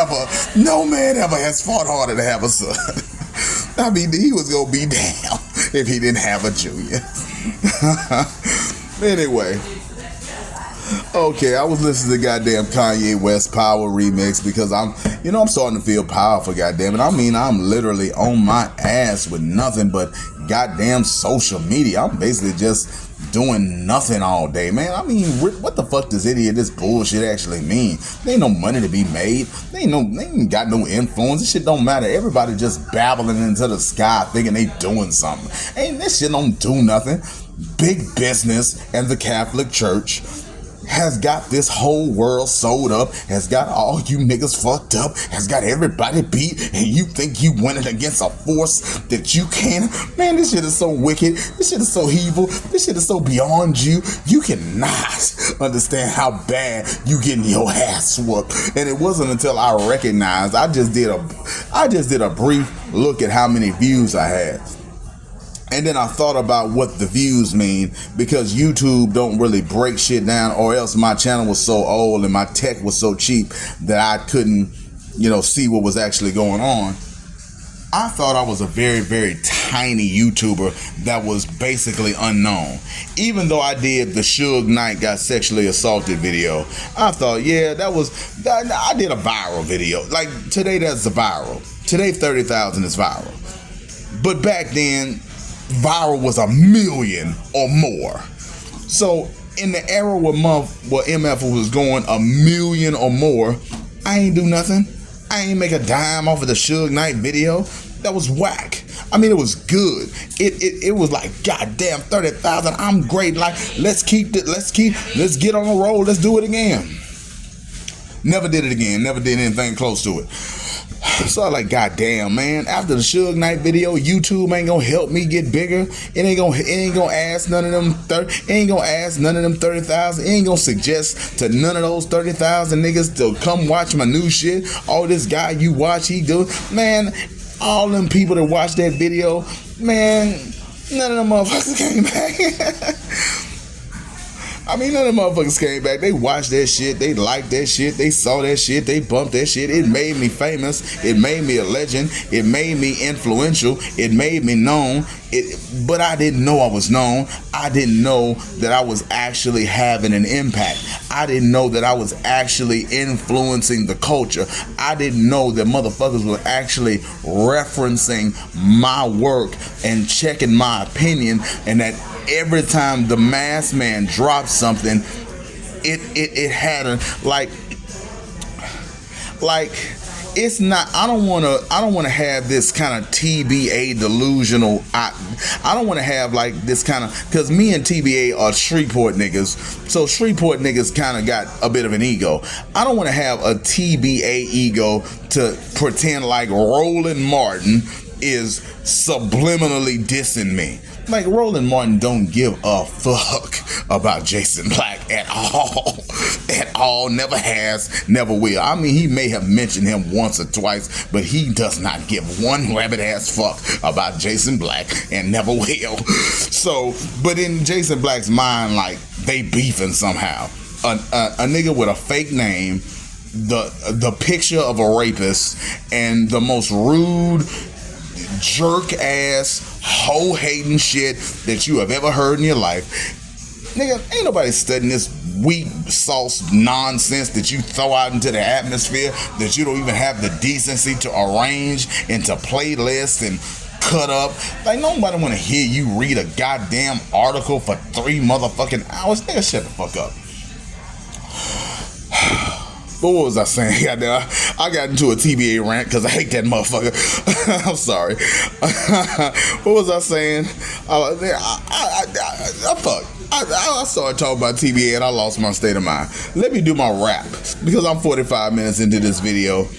ever has fought harder to have a son. I mean, he was gonna be damned if he didn't have a junior. Anyway, okay, I was listening to goddamn Kanye West Power remix because I'm starting to feel powerful, goddamn it. I mean, I'm literally on my ass with nothing but goddamn social media. I'm basically just doing nothing all day, man. I mean, what the fuck does this bullshit actually mean? There ain't no money to be made. They ain't got no influence. This shit don't matter. Everybody just babbling into the sky thinking they doing something. This shit don't do nothing. Big business and the Catholic Church has got this whole world sold up, has got all you niggas fucked up, has got everybody beat, and you think you winning against a force that you can't. Man, this shit is so wicked. This shit is so evil. This shit is so beyond you. You cannot understand how bad you getting your ass whooped. And it wasn't until I recognized, I just did a brief look at how many views I had. And then I thought about what the views mean, because YouTube don't really break shit down, or else my channel was so old and my tech was so cheap that I couldn't, see what was actually going on. I thought I was a very, very tiny YouTuber that was basically unknown. Even though I did the Suge Knight got sexually assaulted video, I thought, yeah, I did a viral video. Like, today that's the viral. Today 30,000 is viral. But back then, viral was 1 million or more. So in the era where MF was going 1 million or more, I ain't do nothing. I ain't make a dime off of the Suge Knight video. That was whack. I mean, it was good. It was like, goddamn, 30,000. I'm great. Like, let's get on a roll. Let's do it again. Never did it again. Never did anything close to it. So I like, goddamn, man. After the Suge Knight video, YouTube ain't gonna help me get bigger. It ain't gonna ask none of them 30,000. It ain't gonna suggest to none of those 30,000 niggas to come watch my new shit. All this guy you watch, he do, man. All them people that watch that video, man. None of them motherfuckers came back. I mean, none of the motherfuckers came back. They watched that shit. They liked that shit. They saw that shit. They bumped that shit. It made me famous. It made me a legend. It made me influential. It made me known. But I didn't know I was known. I didn't know that I was actually having an impact. I didn't know that I was actually influencing the culture. I didn't know that motherfuckers were actually referencing my work and checking my opinion, and that every time the Maskman dropped something, it had a like it's not. I don't want to have this kind of TBA delusional. I don't want to have like this kind of, because me and TBA are Shreveport niggas. So Shreveport niggas kind of got a bit of an ego. I don't want to have a TBA ego to pretend like Roland Martin is subliminally dissing me. Like, Roland Martin don't give a fuck about Jason Black at all. At all. Never has, never will. I mean, he may have mentioned him once or twice, but he does not give one rabbit ass fuck about Jason Black, and never will. So, but in Jason Black's mind, like, they beefing somehow. A nigga with a fake name the picture of a rapist and the most rude, jerk ass, hoe hating shit that you have ever heard in your life. Nigga, ain't nobody studying this weak sauce nonsense that you throw out into the atmosphere that you don't even have the decency to arrange into playlists and cut up. Like, nobody want to hear you read a goddamn article for 3 motherfucking hours. Nigga, shut the fuck up. But what was I saying? I got into a TBA rant because I hate that motherfucker. I'm sorry. What was I saying? I started talking about TBA and I lost my state of mind. Let me do my rap because I'm 45 minutes into this video.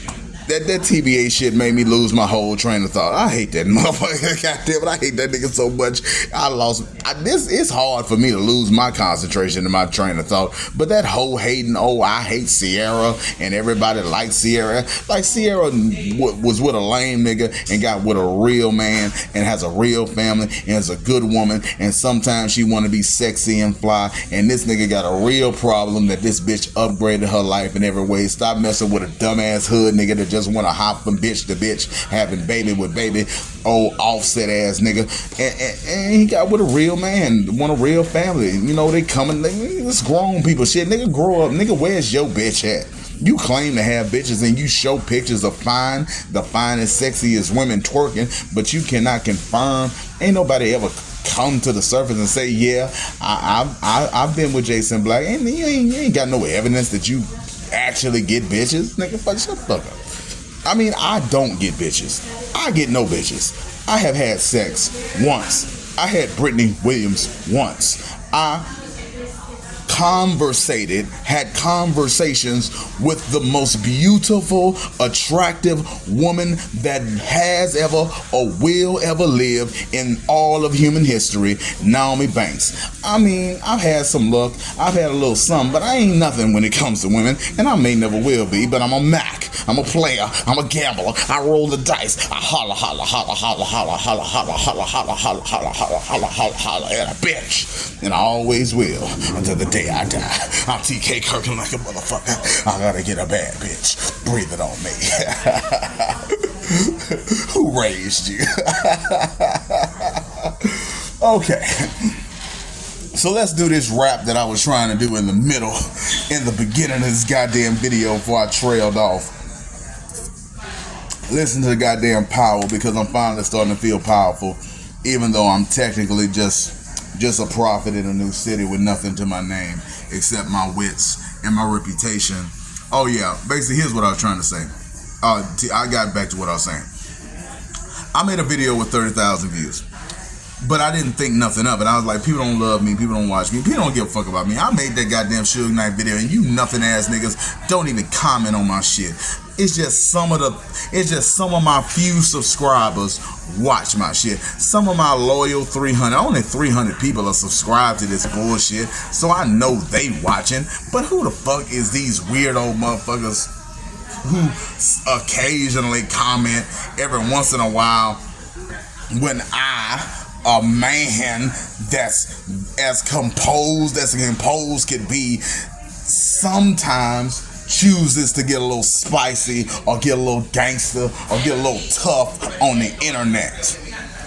That TBA shit made me lose my whole train of thought. I hate that motherfucker. Goddamn it, I hate that nigga so much. It's hard for me to lose my concentration and my train of thought. But that whole hating, I hate Sierra and everybody likes Sierra. Like, Sierra was with a lame nigga and got with a real man and has a real family and is a good woman, and sometimes she want to be sexy and fly, and this nigga got a real problem that this bitch upgraded her life in every way. Stop messing with a dumbass hood nigga that just want to hop from bitch to bitch, having baby with baby, old offset ass nigga, and he got with a real man, want a real family. You know, they coming, this grown people shit. Nigga, grow up. Nigga, where's your bitch at? You claim to have bitches and you show pictures of the finest, sexiest women twerking, but you cannot confirm. Ain't nobody ever come to the surface and say, yeah, I've been with Jason Black, and you ain't got no evidence that you actually get bitches. Nigga, shut the fuck up. I mean, I don't get bitches. I get no bitches. I have had sex once. I had Brittany Williams once. I had conversations with the most beautiful, attractive woman that has ever or will ever live in all of human history, Naomi Banks. I mean, I've had some luck, I've had a little something, but I ain't nothing when it comes to women, and I may never will be, but I'm a Mac, I'm a player, I'm a gambler, I roll the dice, I holla, holla, holla, holla, holla, holla, holla, holla, holla, holla, holla, holla, holla, holla, holla at a bitch, and I always will until the day I die. I'm TK Kirkin like a motherfucker. I gotta get a bad bitch. Breathe it on me. Who raised you? Okay. So let's do this rap that I was trying to do in the beginning of this goddamn video before I trailed off. Listen to the goddamn power, because I'm finally starting to feel powerful, even though I'm technically just a prophet in a new city with nothing to my name except my wits and my reputation. Oh yeah, basically here's what I was trying to say. I got back to what I was saying. I made a video with 30,000 views, but I didn't think nothing of it. I was like, people don't love me, people don't watch me, people don't give a fuck about me. I made that goddamn Suge Knight video, and you nothing ass niggas don't even comment on my shit. It's just some of my few subscribers watch my shit. Some of my loyal 300, only 300 people are subscribed to this bullshit, so I know they watching. But who the fuck is these weirdo motherfuckers who occasionally comment every once in a while when a man that's as composed could be, sometimes chooses to get a little spicy or get a little gangster or get a little tough on the internet.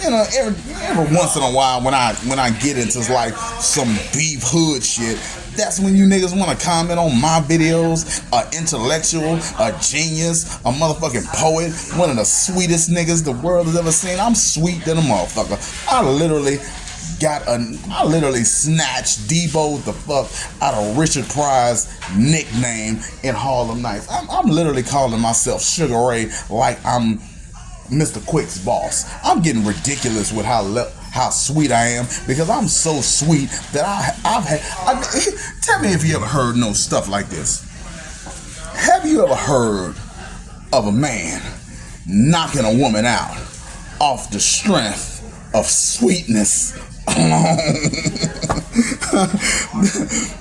You know, every once in a while when I get into like some beef hood shit, that's when you niggas want to comment on my videos. A intellectual, a genius, a motherfucking poet, one of the sweetest niggas the world has ever seen. I'm sweet than a motherfucker. I literally snatched Debo the fuck out of Richard Pryor's nickname in Harlem Nights. I'm literally calling myself Sugar Ray like I'm Mr. Quick's boss. I'm getting ridiculous with how sweet I am, because I'm so sweet that tell me if you ever heard no stuff like this. Have you ever heard of a man knocking a woman out off the strength of sweetness?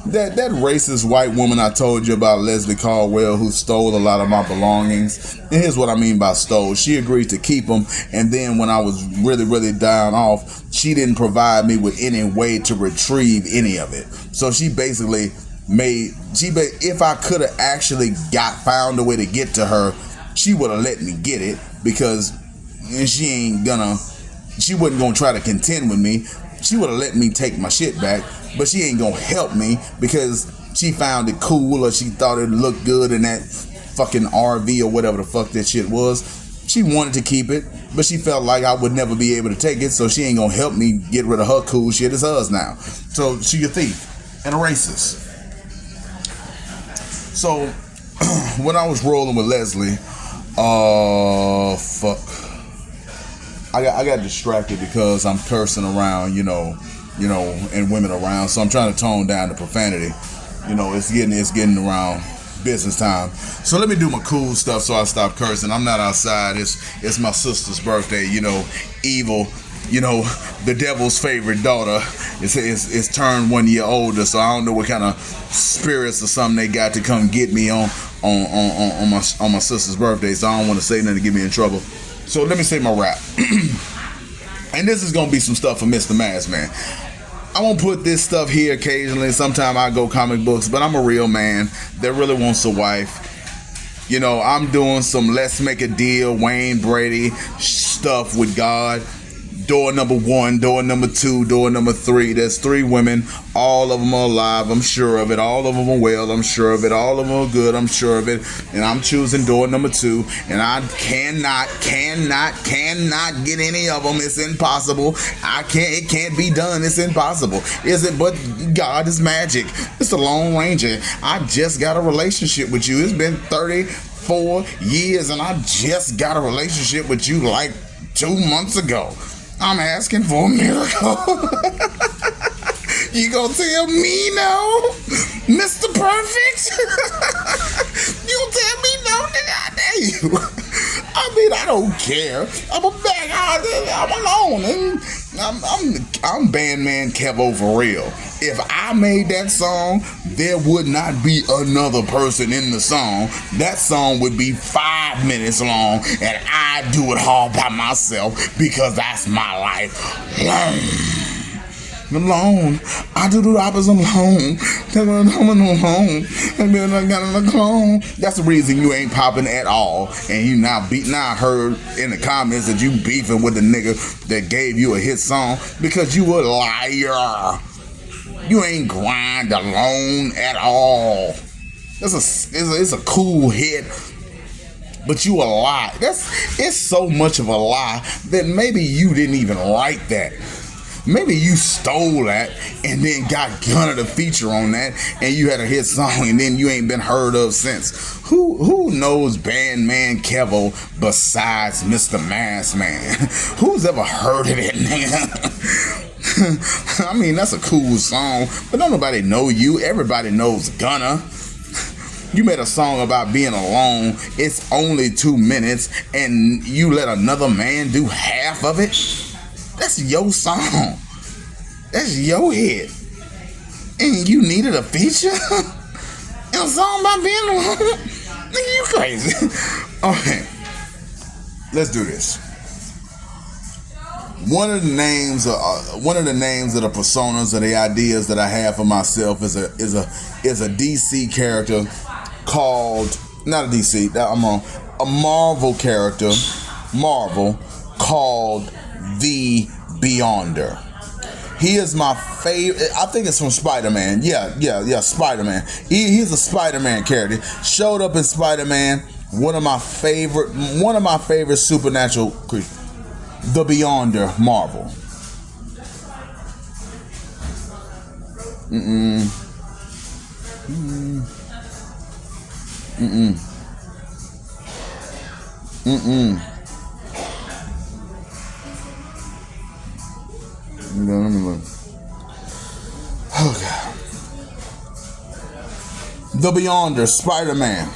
that racist white woman I told you about, Leslie Caldwell, who stole a lot of my belongings. And here's what I mean by stole. She agreed to keep them, and then when I was really, really down off, she didn't provide me with any way to retrieve any of it. So she basically if I could have actually found a way to get to her, she would have let me get it, because she wasn't gonna try to contend with me. She would have let me take my shit back, but she ain't gonna help me because she found it cool, or she thought it looked good in that fucking RV or whatever the fuck that shit was. She wanted to keep it, but she felt like I would never be able to take it, so she ain't gonna help me get rid of her cool shit. It's hers now. So she a thief and a racist. So when I was rolling with Leslie, fuck, I got distracted because I'm cursing around, and women around. So I'm trying to tone down the profanity. It's getting around business time. So let me do my cool stuff so I stop cursing. I'm not outside. It's my sister's birthday. Evil. The devil's favorite daughter is turned 1 year older. So I don't know what kind of spirits or something they got to come get me on my sister's birthday. So I don't want to say nothing to get me in trouble. So let me say my rap. And this is going to be some stuff for Mr. Maskman. I won't put this stuff here occasionally. Sometimes I go comic books, but I'm a real man that really wants a wife. I'm doing some let's make a deal, Wayne Brady stuff with God. Door number 1, door number 2, door number 3. There's 3 women. All of them are alive. I'm sure of it. All of them are well. I'm sure of it. All of them are good. I'm sure of it. And I'm choosing door number 2. And I cannot get any of them. It's impossible. It can't be done. It's impossible. But God is magic. It's the Lone Ranger. I just got a relationship with you. It's been 34 years and I just got a relationship with you like 2 months ago. I'm asking for a miracle. You gonna tell me no, Mr. Perfect? You gonna tell me no? I dare you. I don't care. I'm alone, and I'm Bandman Kevo for real. If I made that song, there would not be another person in the song. That song would be 5 minutes long, and I do it all by myself because that's my life. I'm alone. I do the rappers alone. That's the reason you ain't popping at all. And you now I heard in the comments that you beefing with the nigga that gave you a hit song because you a liar. You ain't grind alone at all. It's a cool hit, but you a lie. It's so much of a lie that maybe you didn't even write that. Maybe you stole that and then got Gunna to feature on that, and you had a hit song, and then you ain't been heard of since. Who knows Bandman Kevo besides Mr. Maskman? Who's ever heard of that nigga? I mean, that's a cool song, but don't nobody know you. Everybody knows Gunna. You made a song about being alone. It's only 2 minutes, and you let another man do half of it. That's your song. That's your hit. And you needed a feature? In a song about being alone? Nigga, you crazy. Okay. Let's do this. One of the names of the personas or the ideas that I have for myself is a DC character called, not a DC, I'm wrong, a Marvel character, Marvel, called The Beyonder. He is my favorite. I think it's from Spider-Man. Yeah, Spider-Man. He's a Spider-Man character. Showed up in Spider-Man. One of my favorite supernatural creatures. The Beyonder, Marvel. Oh God. The Beyonder, Spider-Man.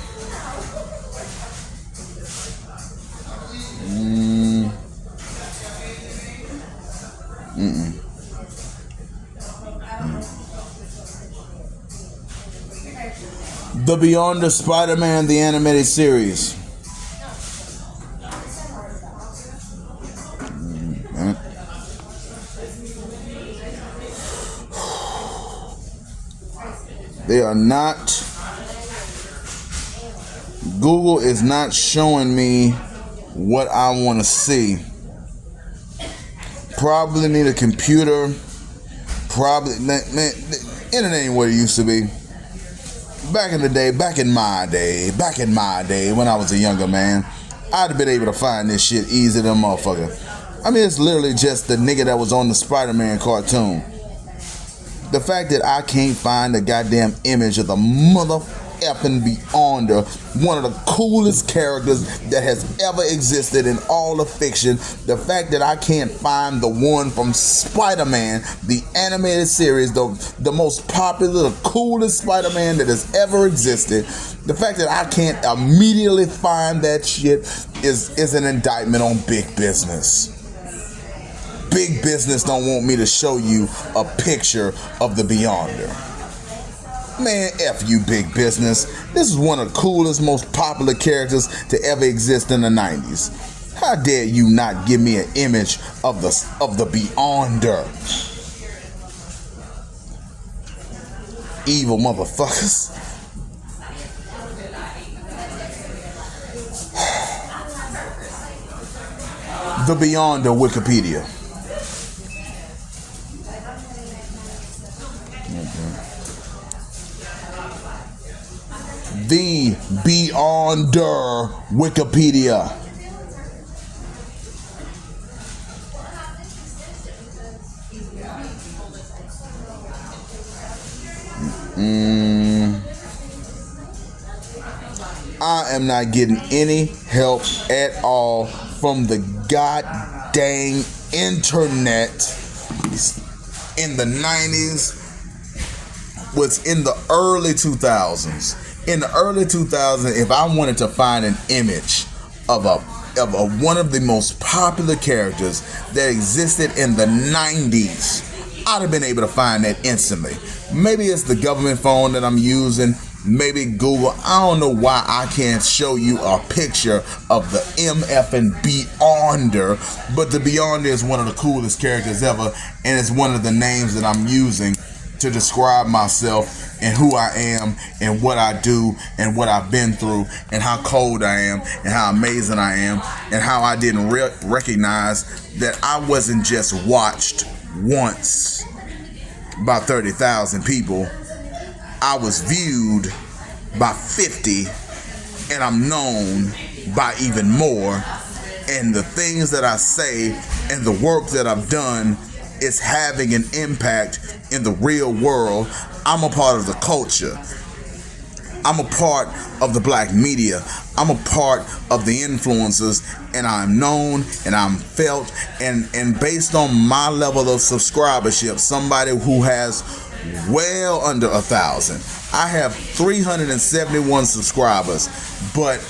The Beyonder, Spider-Man, the animated series. They are not. Google is not showing me what I want to see. Probably need a computer. Probably, man, the internet ain't what it used to be. Back in the day, back in my day, when I was a younger man, I'd have been able to find this shit easy than a motherfucker. I mean, it's literally just the nigga that was on the Spider-Man cartoon. The fact that I can't find the goddamn image of the mother-effing Beyonder, one of the coolest characters that has ever existed in all of fiction. The fact that I can't find the one from Spider-Man, the animated series, the most popular, the coolest Spider-Man that has ever existed. The fact that I can't immediately find that shit is an indictment on big business. Big business don't want me to show you a picture of the Beyonder. Man, F you, big business. This is one of the coolest, most popular characters to ever exist in the 90s. How dare you not give me an image of the Beyonder? Evil motherfuckers. The Beyonder Wikipedia. The Beyonder Wikipedia. I am not getting any help at all from the god dang internet. In the 90s was in the early 2000s. In the early 2000s, if I wanted to find an image of one of the most popular characters that existed in the 90s, I'd have been able to find that instantly. Maybe it's the government phone that I'm using. Maybe Google. I don't know why I can't show you a picture of the MF and Beyonder, but the Beyonder is one of the coolest characters ever, and it's one of the names that I'm using to describe myself and who I am and what I do and what I've been through and how cold I am and how amazing I am and how I didn't recognize that I wasn't just watched once by 30,000 people. I was viewed by 50 and I'm known by even more, and the things that I say and the work that I've done is having an impact in the real world. I'm a part of the culture. I'm a part of the black media. I'm a part of the influencers, and I'm known and I'm felt, and based on my level of subscribership, somebody who has well under 1,000. I have 371 subscribers, but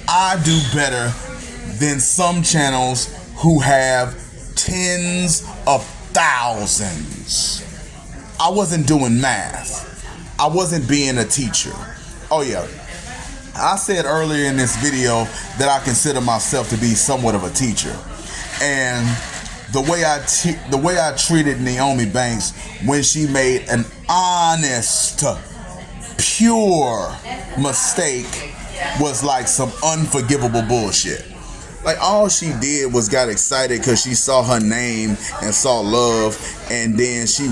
I do better than some channels who have tens of thousands. I wasn't doing math. I wasn't being a teacher. Oh yeah, I said earlier in this video that I consider myself to be somewhat of a teacher, and the way I treated Naomi Banks when she made an honest, pure mistake was like some unforgivable bullshit. Like, all she did was got excited because she saw her name and saw love, and then she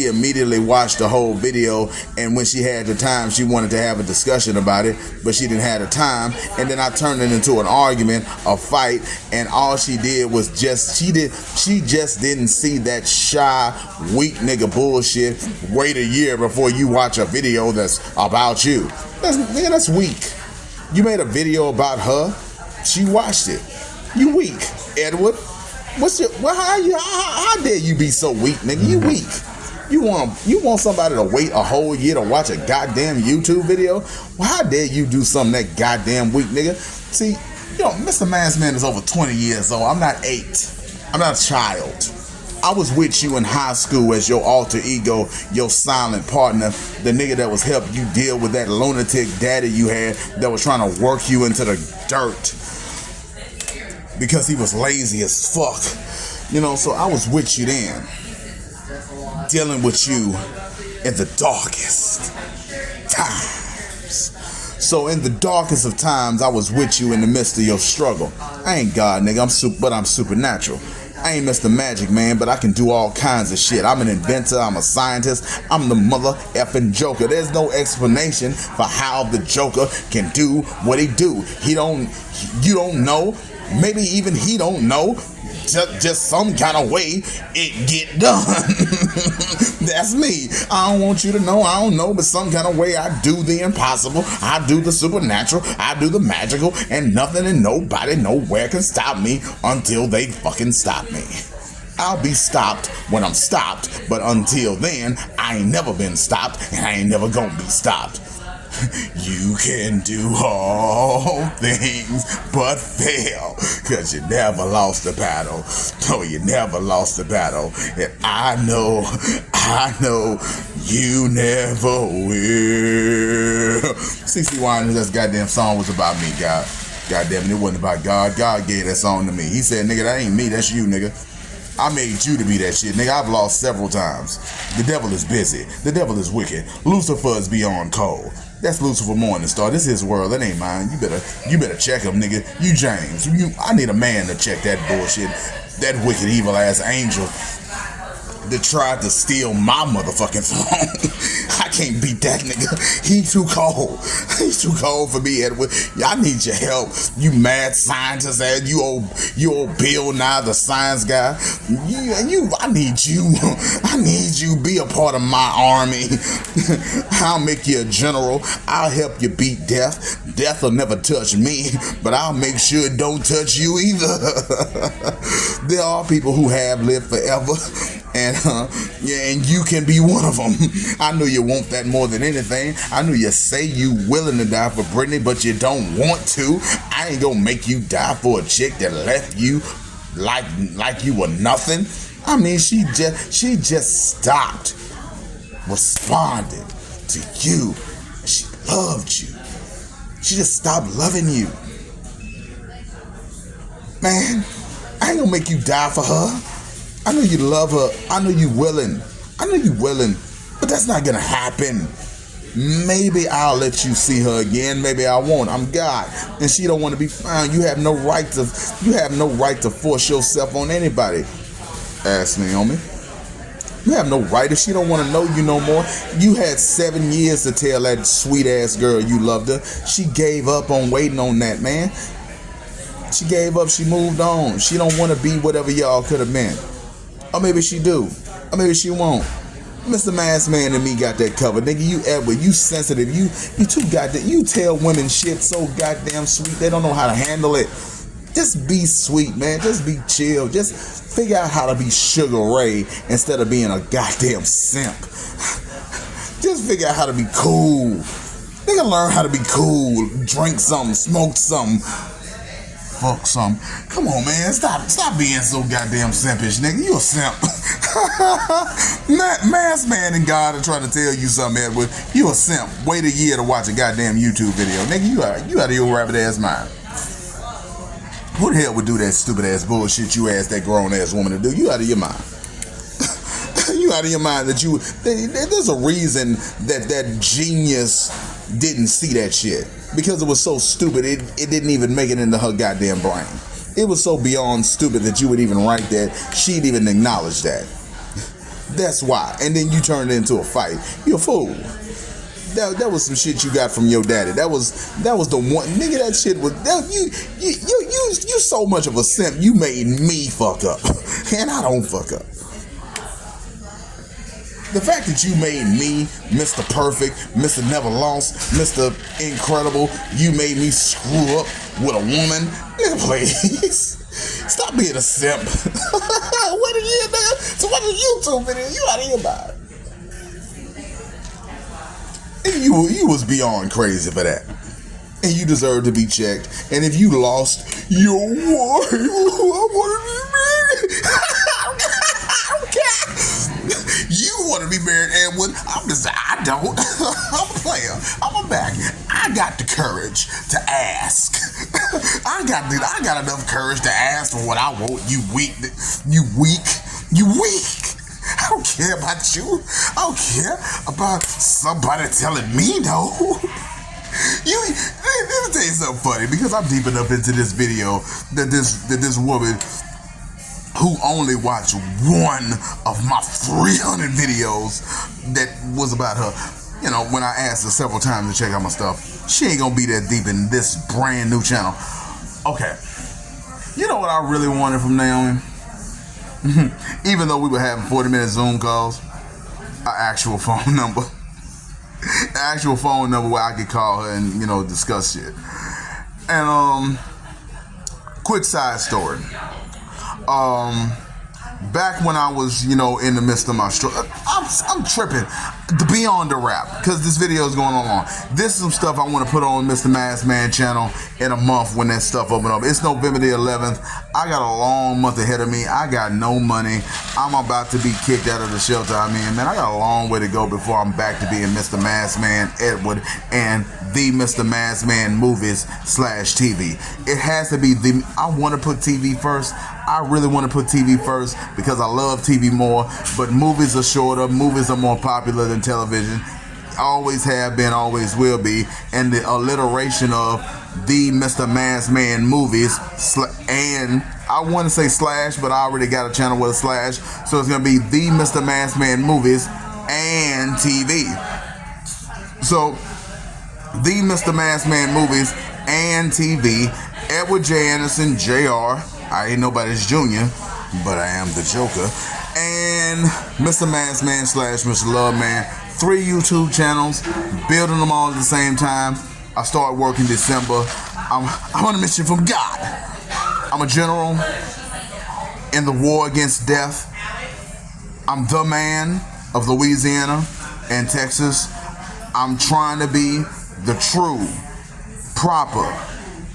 immediately watched the whole video, and when she had the time, she wanted to have a discussion about it, but she didn't have the time, and then I turned it into an argument, a fight, and all she did was she just didn't see that shy, weak nigga bullshit. Wait a year before you watch a video that's about you. That's weak. You made a video about her. She watched it. You weak, Edward. How dare you be so weak, nigga? You weak. You want somebody to wait a whole year to watch a goddamn YouTube video? Well, how dare you do something that goddamn weak, nigga? See, Mr. Maskman is over 20 years old. I'm not 8. I'm not a child. I was with you in high school as your alter ego, your silent partner, the nigga that was helping you deal with that lunatic daddy you had that was trying to work you into the dirt because he was lazy as fuck. So I was with you then, dealing with you in the darkest. times. So in the darkest of times, I was with you in the midst of your struggle. I ain't God, nigga, but I'm supernatural. I ain't Mr. Magic Man, but I can do all kinds of shit. I'm an inventor, I'm a scientist, I'm the mother effing Joker. There's no explanation for how the Joker can do what he do. You don't know, maybe even he don't know. Just some kind of way it get done. That's me. I don't want you to know, I don't know, but some kind of way I do the impossible. I do the supernatural. I do the magical, and nothing and nobody nowhere can stop me until they fucking stop me. I'll be stopped when I'm stopped, but until then, I ain't never been stopped, and I ain't never gonna be stopped. You can do all things but fail, cause you never lost the battle. No, you never lost the battle. And I know you never will. CeCe Winans' that goddamn song was about me, God. Goddamn it, it wasn't about God. God gave that song to me. He said, nigga, that ain't me, that's you, nigga. I made you to be that shit, nigga. I've lost several times. The devil is busy. The devil is wicked. Lucifer is beyond cold. That's Lucifer Morningstar. This is his world. That ain't mine. You better check him, nigga. You James. I need a man to check that bullshit. That wicked, evil ass angel that tried to steal my motherfucking phone. I can't beat that nigga. He too cold. He's too cold for me, Edward. I need your help. You mad scientist, you old Bill Nye, the science guy. I need you. I need you. Be a part of my army. I'll make you a general. I'll help you beat death. Death will never touch me, but I'll make sure it don't touch you either. There are people who have lived forever. And you can be one of them. I know you want that more than anything. I know you say you willing to die for Brittany, but you don't want to. I ain't gonna make you die for a chick that left you like you were nothing. I mean, she just stopped responding to you. She loved you. She just stopped loving you. Man, I ain't gonna make you die for her. I know you love her. I know you willing. But that's not gonna happen. Maybe I'll let you see her again. Maybe I won't. I'm God, and she don't want to be found. You have no right to force yourself on anybody. Ask Naomi. You have no right. If she don't want to know you no more, you had 7 years to tell that sweet ass girl you loved her. She gave up on waiting on that, man. She gave up. She moved on. She don't want to be whatever y'all could have been. Or maybe she do. Or maybe she won't. Mr. Maskman and me got that covered. Nigga, you Edward, you sensitive. You too goddamn. You tell women shit so goddamn sweet. They don't know how to handle it. Just be sweet, man. Just be chill. Just figure out how to be Sugar Ray instead of being a goddamn simp. Just figure out how to be cool. Nigga, learn how to be cool. Drink something. Smoke something. Fuck some. Come on, man. Stop being so goddamn simpish, nigga. You a simp. Maskman and God are trying to tell you something, Edward. You a simp. Wait a year to watch a goddamn YouTube video. Nigga, you out of your rabbit ass mind. Who the hell would do that stupid ass bullshit you asked that grown ass woman to do? You out of your mind. You out of your mind that there's a reason that genius didn't see that shit. Because it was so stupid, it didn't even make it into her goddamn brain. It was so beyond stupid that you would even write that. She'd even acknowledge that. That's why. And then you turned it into a fight. You're a fool. That was some shit you got from your daddy. That was the one nigga. That shit was you so much of a simp. You made me fuck up, and I don't fuck up. The fact that you made me Mr. Perfect, Mr. Never Lost, Mr. Incredible, you made me screw up with a woman. Nigga, please. Stop being a simp. What are you, nigga? So what a YouTube video? You out of your mind. And you was beyond crazy for that. And you deserve to be checked. And if you lost your wife, I want to be married. You want to be married, Edward? I don't. I'm a player. I'm a back. I got the courage to ask. I got enough courage to ask for what I want. You weak. I don't care about you. I don't care about somebody telling me no. Let me tell you something funny, because I'm deep enough into this video that this woman who only watched one of my 300 videos that was about her. You know, when I asked her several times to check out my stuff, she ain't gonna be that deep in this brand new channel. Okay. You know what I really wanted from Naomi? Even though we were having 40-minute Zoom calls, an actual phone number. An actual phone number where I could call her and, you know, discuss shit. And, quick side story. Back when I was, you know, in the midst of my struggle, I'm tripping. Beyond the rap, because this video is going on long. This is some stuff I want to put on Mr. Maskman channel in a month when that stuff open up. It's November the 11th. I got a long month ahead of me. I got no money. I'm about to be kicked out of the shelter I'm in. Man, I got a long way to go before I'm back to being Mr. Maskman Edward and the Mr. Maskman movies / TV. It has to be I want to put TV first. I really want to put TV first because I love TV more, but movies are shorter. Movies are more popular than television. Always have been, always will be. And the alliteration of the Mr. Maskman movies and I want to say slash, but I already got a channel with a slash, so it's going to be the Mr. Maskman movies and TV. So the Mr. Maskman movies and TV. Edward J. Anderson, Jr. I ain't nobody's junior, but I am the Joker. And Mr. Maskman / Mr. Loveman. 3 YouTube channels, building them all at the same time. I started working December. I'm on a mission from God. I'm a general in the war against death. I'm the man of Louisiana and Texas. I'm trying to be the true, proper,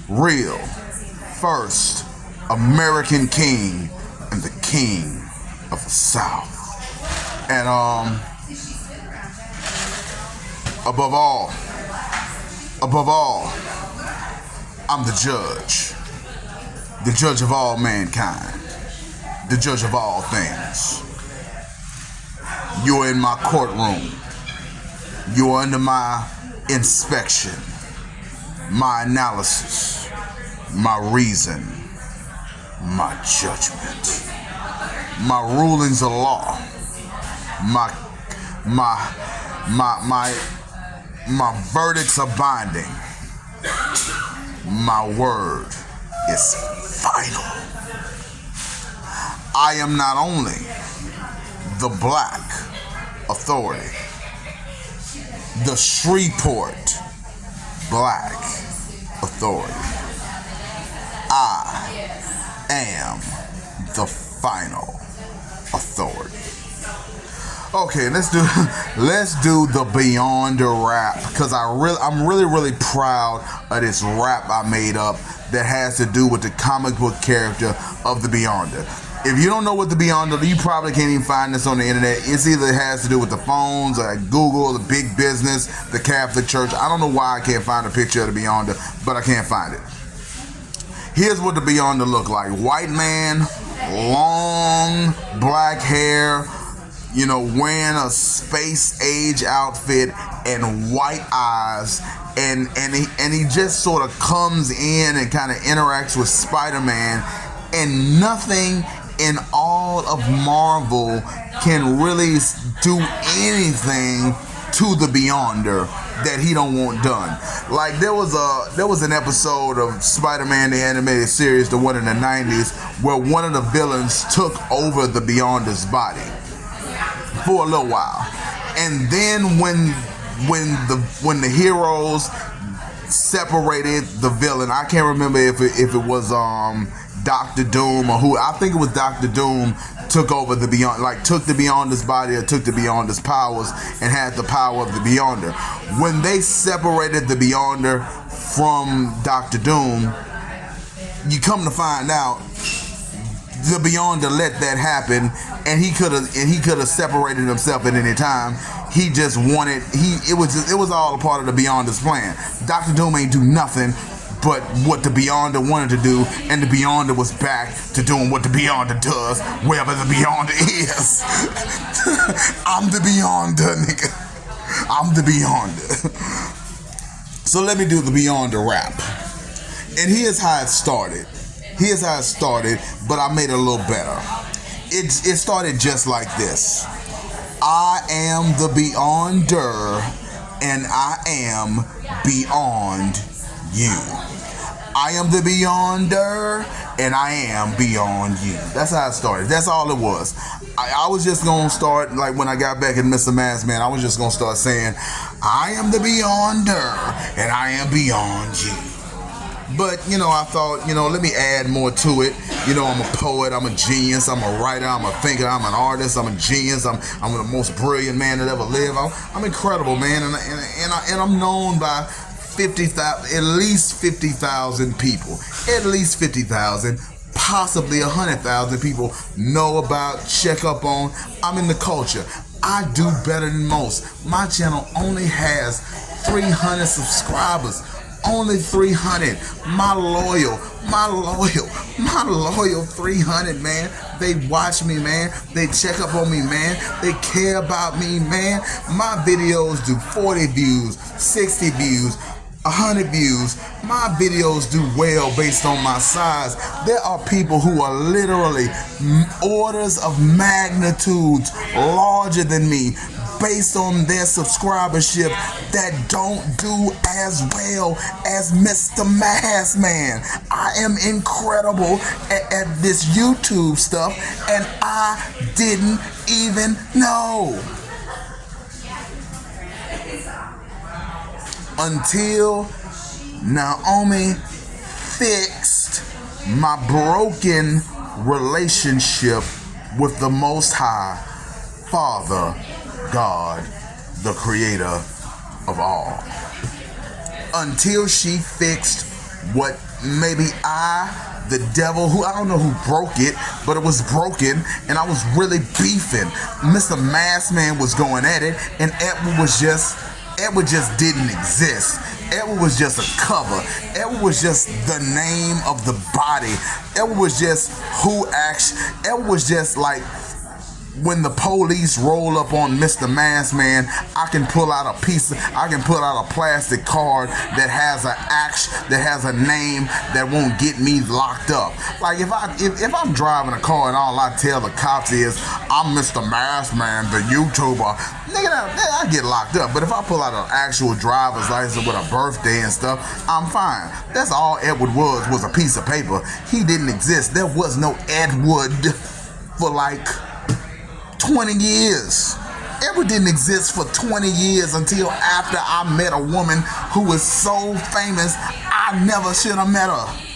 real, first American king and the king of the South. And above all, I'm the judge of all mankind, the judge of all things. You're in my courtroom. You're under my inspection, my analysis, my reason, my judgment, my rulings of law, my verdicts are binding. My word is final. I am not only the black authority, the Shreveport black authority. I am the final authority. Okay, let's do the Beyond the Rap, because I'm really proud of this rap I made up that has to do with the comic book character of the Beyonder. If you don't know what the Beyonder, you probably can't even find this on the internet. It's either has to do with the phones, or Google, the big business, the Catholic Church. I don't know why I can't find a picture of the Beyonder, but I can't find it. Here's what the Beyonder look like. White man, long black hair, you know, wearing a space age outfit and white eyes, and he just sort of comes in and kind of interacts with Spider-Man, and nothing in all of Marvel can really do anything to the Beyonder that he don't want done. Like there was an episode of Spider-Man the animated series, the one in the 90s, where one of the villains took over the Beyonder's body for a little while, and then when the heroes separated the villain, I can't remember if it was Dr. Doom or who. I think it was Dr. Doom took over the Beyond, like took the Beyonder's body or took the Beyonder's powers and had the power of the Beyonder. When they separated the Beyonder from Dr. Doom, you come to find out the Beyonder let that happen, and he could have separated himself at any time. He just wanted it was all a part of the Beyonder's plan. Dr. Doom ain't do nothing but what the Beyonder wanted to do, and the Beyonder was back to doing what the Beyonder does, wherever the Beyonder is. I'm the Beyonder, nigga. I'm the Beyonder. So let me do the Beyonder rap. And here's how it started. But I made it a little better. It started just like this. I am the Beyonder, and I am beyond you. I am the Beyonder, and I am beyond you. That's how it started. That's all it was. I was just going to start, like when I got back at Mr. Maskman, I was just going to start saying, I am the Beyonder, and I am beyond you. But, I thought, let me add more to it. I'm a poet, I'm a genius, I'm a writer, I'm a thinker, I'm an artist, I'm a genius, I'm the most brilliant man that ever lived. I'm incredible, man, and I'm known by 50,000, at least 50,000 people. At least 50,000, possibly 100,000 people know about, check up on. I'm in the culture. I do better than most. My channel only has 300 subscribers. Only 300. My loyal 300, man. They watch me, man. They check up on me, man. They care about me, man. My videos do 40 views, 60 views, 100 views. My videos do well based on my size. There are people who are literally orders of magnitudes larger than me based on their subscribership that don't do as well as Mr. Maskman. I am incredible at this YouTube stuff, and I didn't even know. Until Naomi fixed my broken relationship with the Most High, Father, God, the creator of all. Until she fixed what maybe the devil, who I don't know who broke it, but it was broken, and I was really beefing. Mr. Maskman was going at it, and Edward just didn't exist. Edward was just a cover. Edward was just the name of the body. Edward was just Edward was just like, when the police roll up on Mr. Maskman, I can pull out a plastic card that has a name that won't get me locked up. Like if I'm driving a car and all I tell the cops is I'm Mr. Maskman, the YouTuber, nigga, I get locked up. But if I pull out an actual driver's license with a birthday and stuff, I'm fine. That's all Edward was a piece of paper. He didn't exist. There was no Edward for like 20 years. Edward didn't exist for 20 years until after I met a woman who was so famous I never should have met her.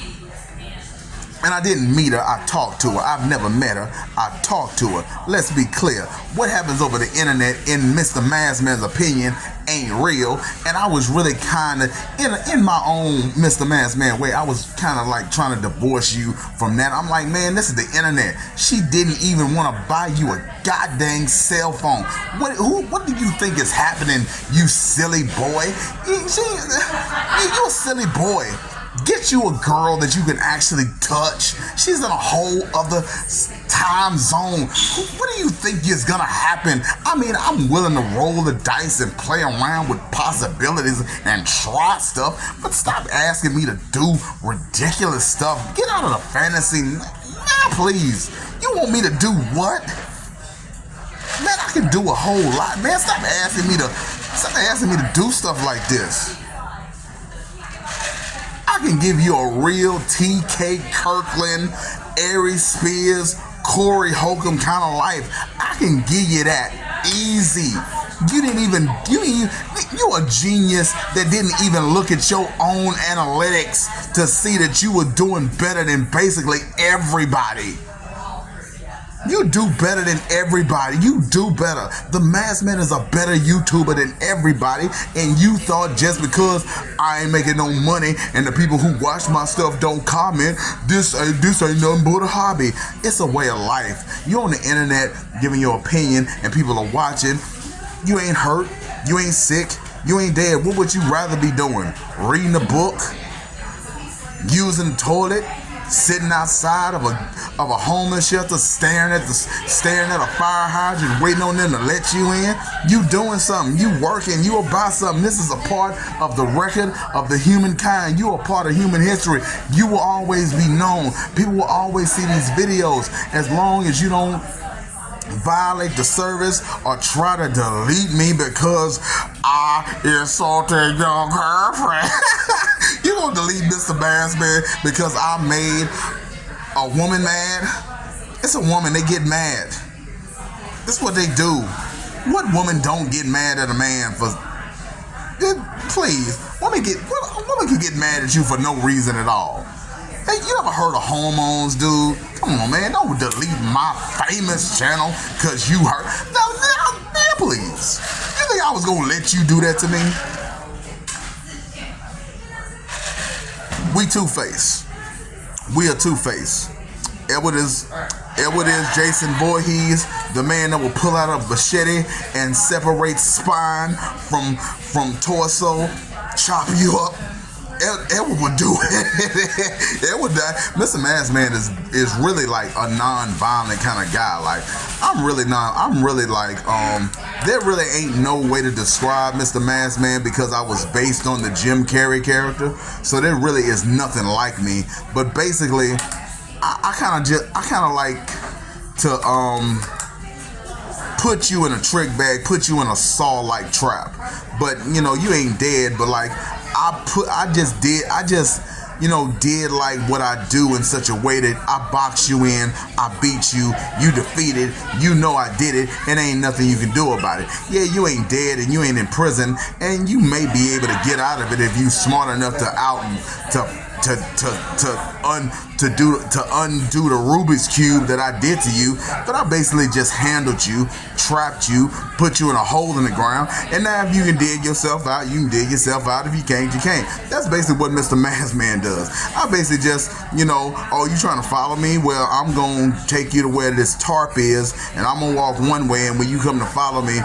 And I didn't meet her, I talked to her. I've never met her, I talked to her. Let's be clear. What happens over the internet, in Mr. Maskman's opinion, ain't real. And I was really kind of, in my own Mr. Maskman way, I was kind of like trying to divorce you from that. I'm like, man, this is the internet. She didn't even want to buy you a goddamn cell phone. What do you think is happening, you silly boy? You're a silly boy. Get you a girl that you can actually touch. She's in a whole other time zone. What do you think is gonna happen? I mean, I'm willing to roll the dice and play around with possibilities and try stuff, but stop asking me to do ridiculous stuff. Get out of the fantasy. Man, please. You want me to do what? Man, I can do a whole lot. Man, stop asking me to do stuff like this. I can give you a real T.K. Kirkland, Aries Spears, Corey Holcomb kind of life. I can give you that easy. You're a genius that didn't even look at your own analytics to see that you were doing better than basically everybody. You do better than everybody. You do better. The Maskman is a better YouTuber than everybody, and you thought just because I ain't making no money and the people who watch my stuff don't comment, this ain't nothing but a hobby. It's a way of life. You're on the internet giving your opinion and people are watching. You ain't hurt. You ain't sick. You ain't dead. What would you rather be doing? Reading a book? using the toilet, sitting outside of a homeless shelter, staring at a fire hydrant, waiting on them to let you in. You doing something, you working, you about something. This is a part of the record of the humankind. You are part of human history. You will always be known. People will always see these videos as long as you don't violate the service or try to delete me because I insulted your girlfriend. You gonna delete Mr. Maskman because I made a woman mad? It's a woman, they get mad. That's what they do. What woman don't get mad at a man for? Please, woman can get mad at you for no reason at all. Hey, you ever heard of hormones, dude? Come on, man, don't delete my famous channel because you hurt. No, man, please. You think I was gonna let you do that to me? We Two-Face. We are Two-Face. Edward is Jason Voorhees, the man that will pull out a machete and separate spine from torso, chop you up. Edward would do it. Edward die. Mr. Maskman is really like a non-violent kind of guy. Like I'm really like there really ain't no way to describe Mr. Maskman because I was based on the Jim Carrey character. So there really is nothing like me. But basically I kind of like to put you in a trick bag, put you in a saw-like trap. But you know, you ain't dead, but like I just did like what I do in such a way that I box you in, I beat you, you defeated, you know I did it, and ain't nothing you can do about it. Yeah, you ain't dead and you ain't in prison, and you may be able to get out of it if you smart enough to undo the Rubik's Cube that I did to you. But I basically just handled you, trapped you, put you in a hole in the ground, and now if you can dig yourself out, you can dig yourself out. If you can't, you can't. That's basically what Mr. Maskman does. I basically just, you trying to follow me? Well, I'm going to take you to where this tarp is, and I'm going to walk one way, and when you come to follow me,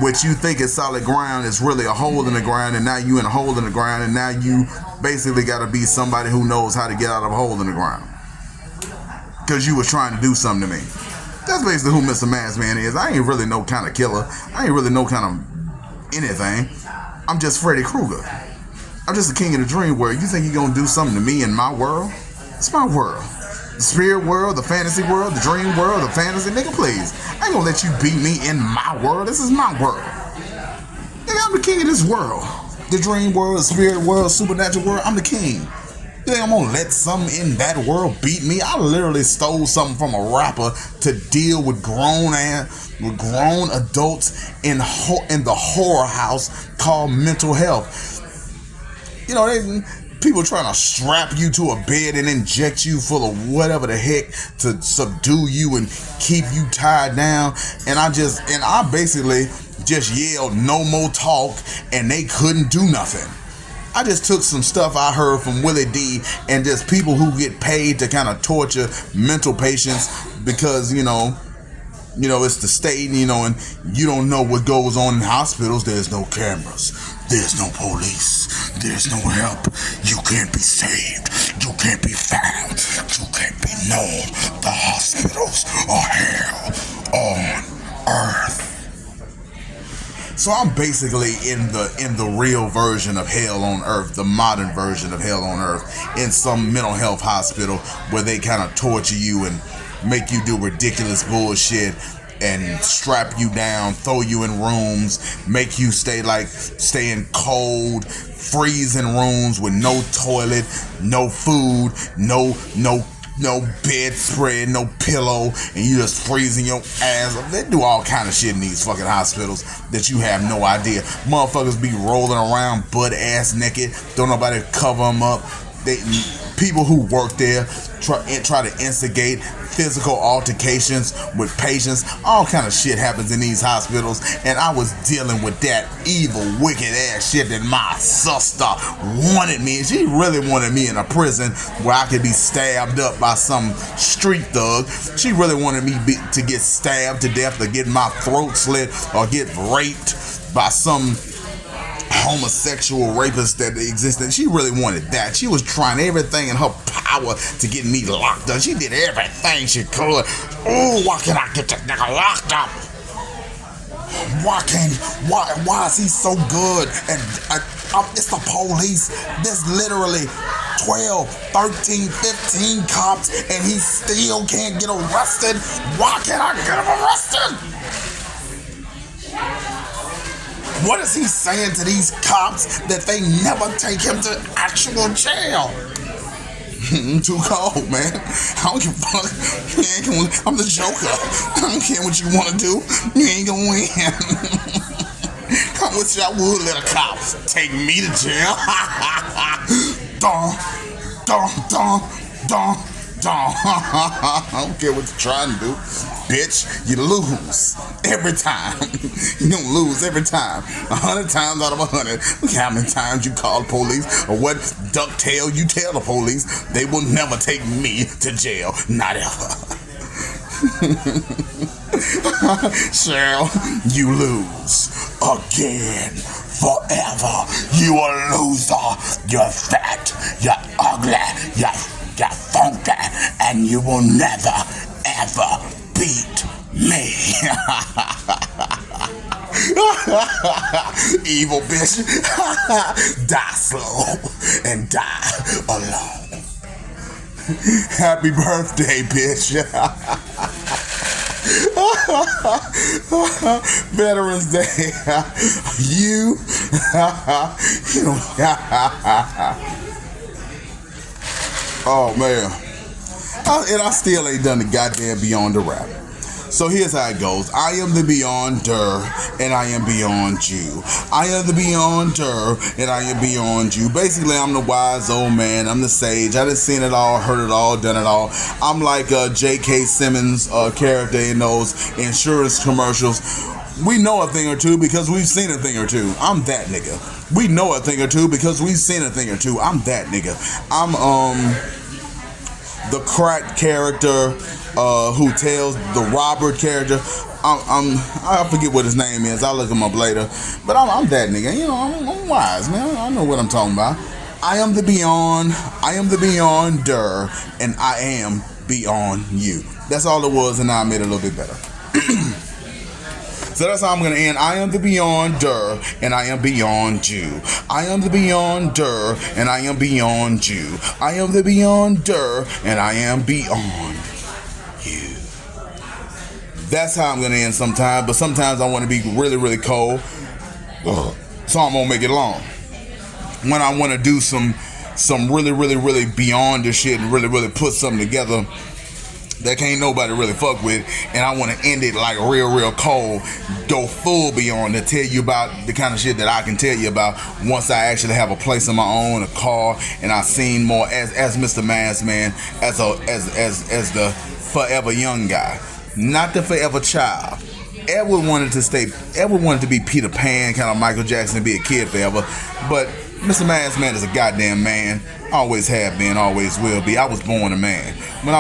what you think is solid ground is really a hole in the ground, and now you in a hole in the ground, and now you basically got to be somebody who knows how to get out of a hole in the ground because you was trying to do something to me. That's basically who Mr. Maskman is. I ain't really no kind of killer. I ain't really no kind of anything. I'm just Freddy Krueger. I'm just the king of the dream world. You think you're gonna do something to me in my world? It's my world. The spirit world, the fantasy world, the dream world, the fantasy. Nigga, please. I ain't gonna let you beat me in my world. This is my world. Nigga, I'm the king of this world. The dream world, the spirit world, supernatural world, I'm the king. You think I'm gonna let something in that world beat me? I literally stole something from a rapper to deal with grown adults in the horror house called mental health. People trying to strap you to a bed and inject you full of whatever the heck to subdue you and keep you tied down. And I basically just yelled no more talk, and they couldn't do nothing. I just took some stuff I heard from Willie D and just people who get paid to kind of torture mental patients because it's the state, and you don't know what goes on in hospitals. There's no cameras, there's no police, there's no help. You can't be saved, you can't be found, you can't be known. The hospitals are hell on earth. So I'm basically in the real version of hell on earth, the modern version of hell on earth, in some mental health hospital where they kind of torture you and make you do ridiculous bullshit and strap you down, throw you in rooms, make you stay in cold, freezing rooms with no toilet, no food, no bedspread, no pillow, and you just freezing your ass up. They do all kind of shit in these fucking hospitals that you have no idea. Motherfuckers be rolling around butt ass naked, don't nobody cover them up. People who work there try to instigate physical altercations with patients. All kind of shit happens in these hospitals, and I was dealing with that evil, wicked ass shit that my sister wanted me. She really wanted me in a prison where I could be stabbed up by some street thug. She really wanted me to get stabbed to death, or get my throat slit, or get raped by some homosexual rapist that existed. She really wanted that. She was trying everything in her power to get me locked up. She did everything she could. Oh, why can't I get that nigga locked up? Why is he so good? And it's the police. There's literally 12, 13, 15 cops, and he still can't get arrested. Why can't I get him arrested? What is he saying to these cops that they never take him to actual jail? Too cold, man. I don't give a fuck. I'm the Joker. I don't care what you want to do. You ain't gonna win. I wish I would let a cop take me to jail. Dun, dun, dun, dun, dun. I don't care what you're trying to do. Bitch, you lose every time. You don't lose every time. 100 times out of 100. Look how many times you call the police or what ducktail you tell the police. They will never take me to jail. Not ever. Sheryl, you lose again. Forever. You a loser. You're fat. You're ugly. You're funky. And you will never, ever beat me. Evil bitch. Die slow and die alone. Happy birthday, bitch. Veterans Day. You. Oh man. And I still ain't done the goddamn Beyond the Rap. So here's how it goes. I am the Beyonder, and I am beyond you. I am the Beyonder, and I am beyond you. Basically, I'm the wise old man. I'm the sage. I done seen it all, heard it all, done it all. I'm like J.K. Simmons' character in those insurance commercials. We know a thing or two because we've seen a thing or two. I'm that nigga. We know a thing or two because we've seen a thing or two. I'm that nigga. I'm the crack character who tells the Robert character. I forget what his name is. I'll look him up later. But I'm that nigga. You know, I'm wise, man. I know what I'm talking about. I am the beyond. I am the beyonder, and I am beyond you. That's all it was, and now I made it a little bit better. So that's how I'm going to end. I am the beyonder, and I am beyond you. I am the beyonder, and I am beyond you. I am the beyonder, and I am beyond you. That's how I'm going to end sometimes, but sometimes I want to be really, really cold. So I'm going to make it long. When I want to do some really, really, really beyond this shit and really, really put something together that can't nobody really fuck with, and I want to end it like real, real cold, go full beyond to tell you about the kind of shit that I can tell you about once I actually have a place of my own, a car, and I've seen more as Mr. Maskman, as the forever young guy, not the forever child. Edward wanted to be Peter Pan, kind of Michael Jackson, be a kid forever, but Mr. Maskman is a goddamn man. Always have been, always will be. I was born a man. When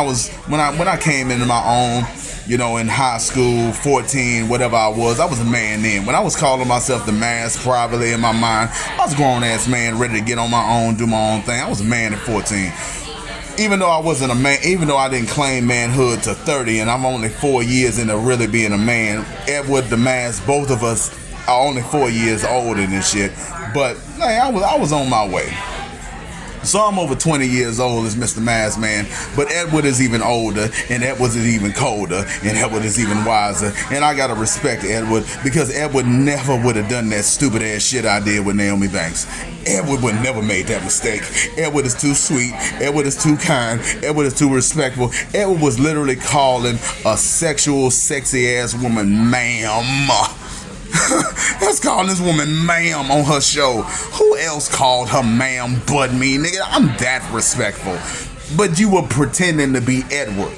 I came into my own, you know, in high school, 14, whatever I was a man then. When I was calling myself the Mask privately in my mind, I was a grown ass man ready to get on my own, do my own thing. I was a man at 14. Even though I wasn't a man, even though I didn't claim manhood to 30, and I'm only 4 years into really being a man, Edward the Mask, both of us are only 4 years older than shit. But man, I was on my way. So I'm over 20 years old as Mr. Maskman, but Edward is even older, and Edward is even colder, and Edward is even wiser, and I gotta respect Edward, because Edward never would have done that stupid ass shit I did with Naomi Banks. Edward would never made that mistake. Edward is too sweet, Edward is too kind, Edward is too respectful. Edward was literally calling a sexual, sexy ass woman ma'am. That's calling this woman ma'am on her show. Who else called her ma'am but me, nigga? I'm that respectful. But you were pretending to be Edward.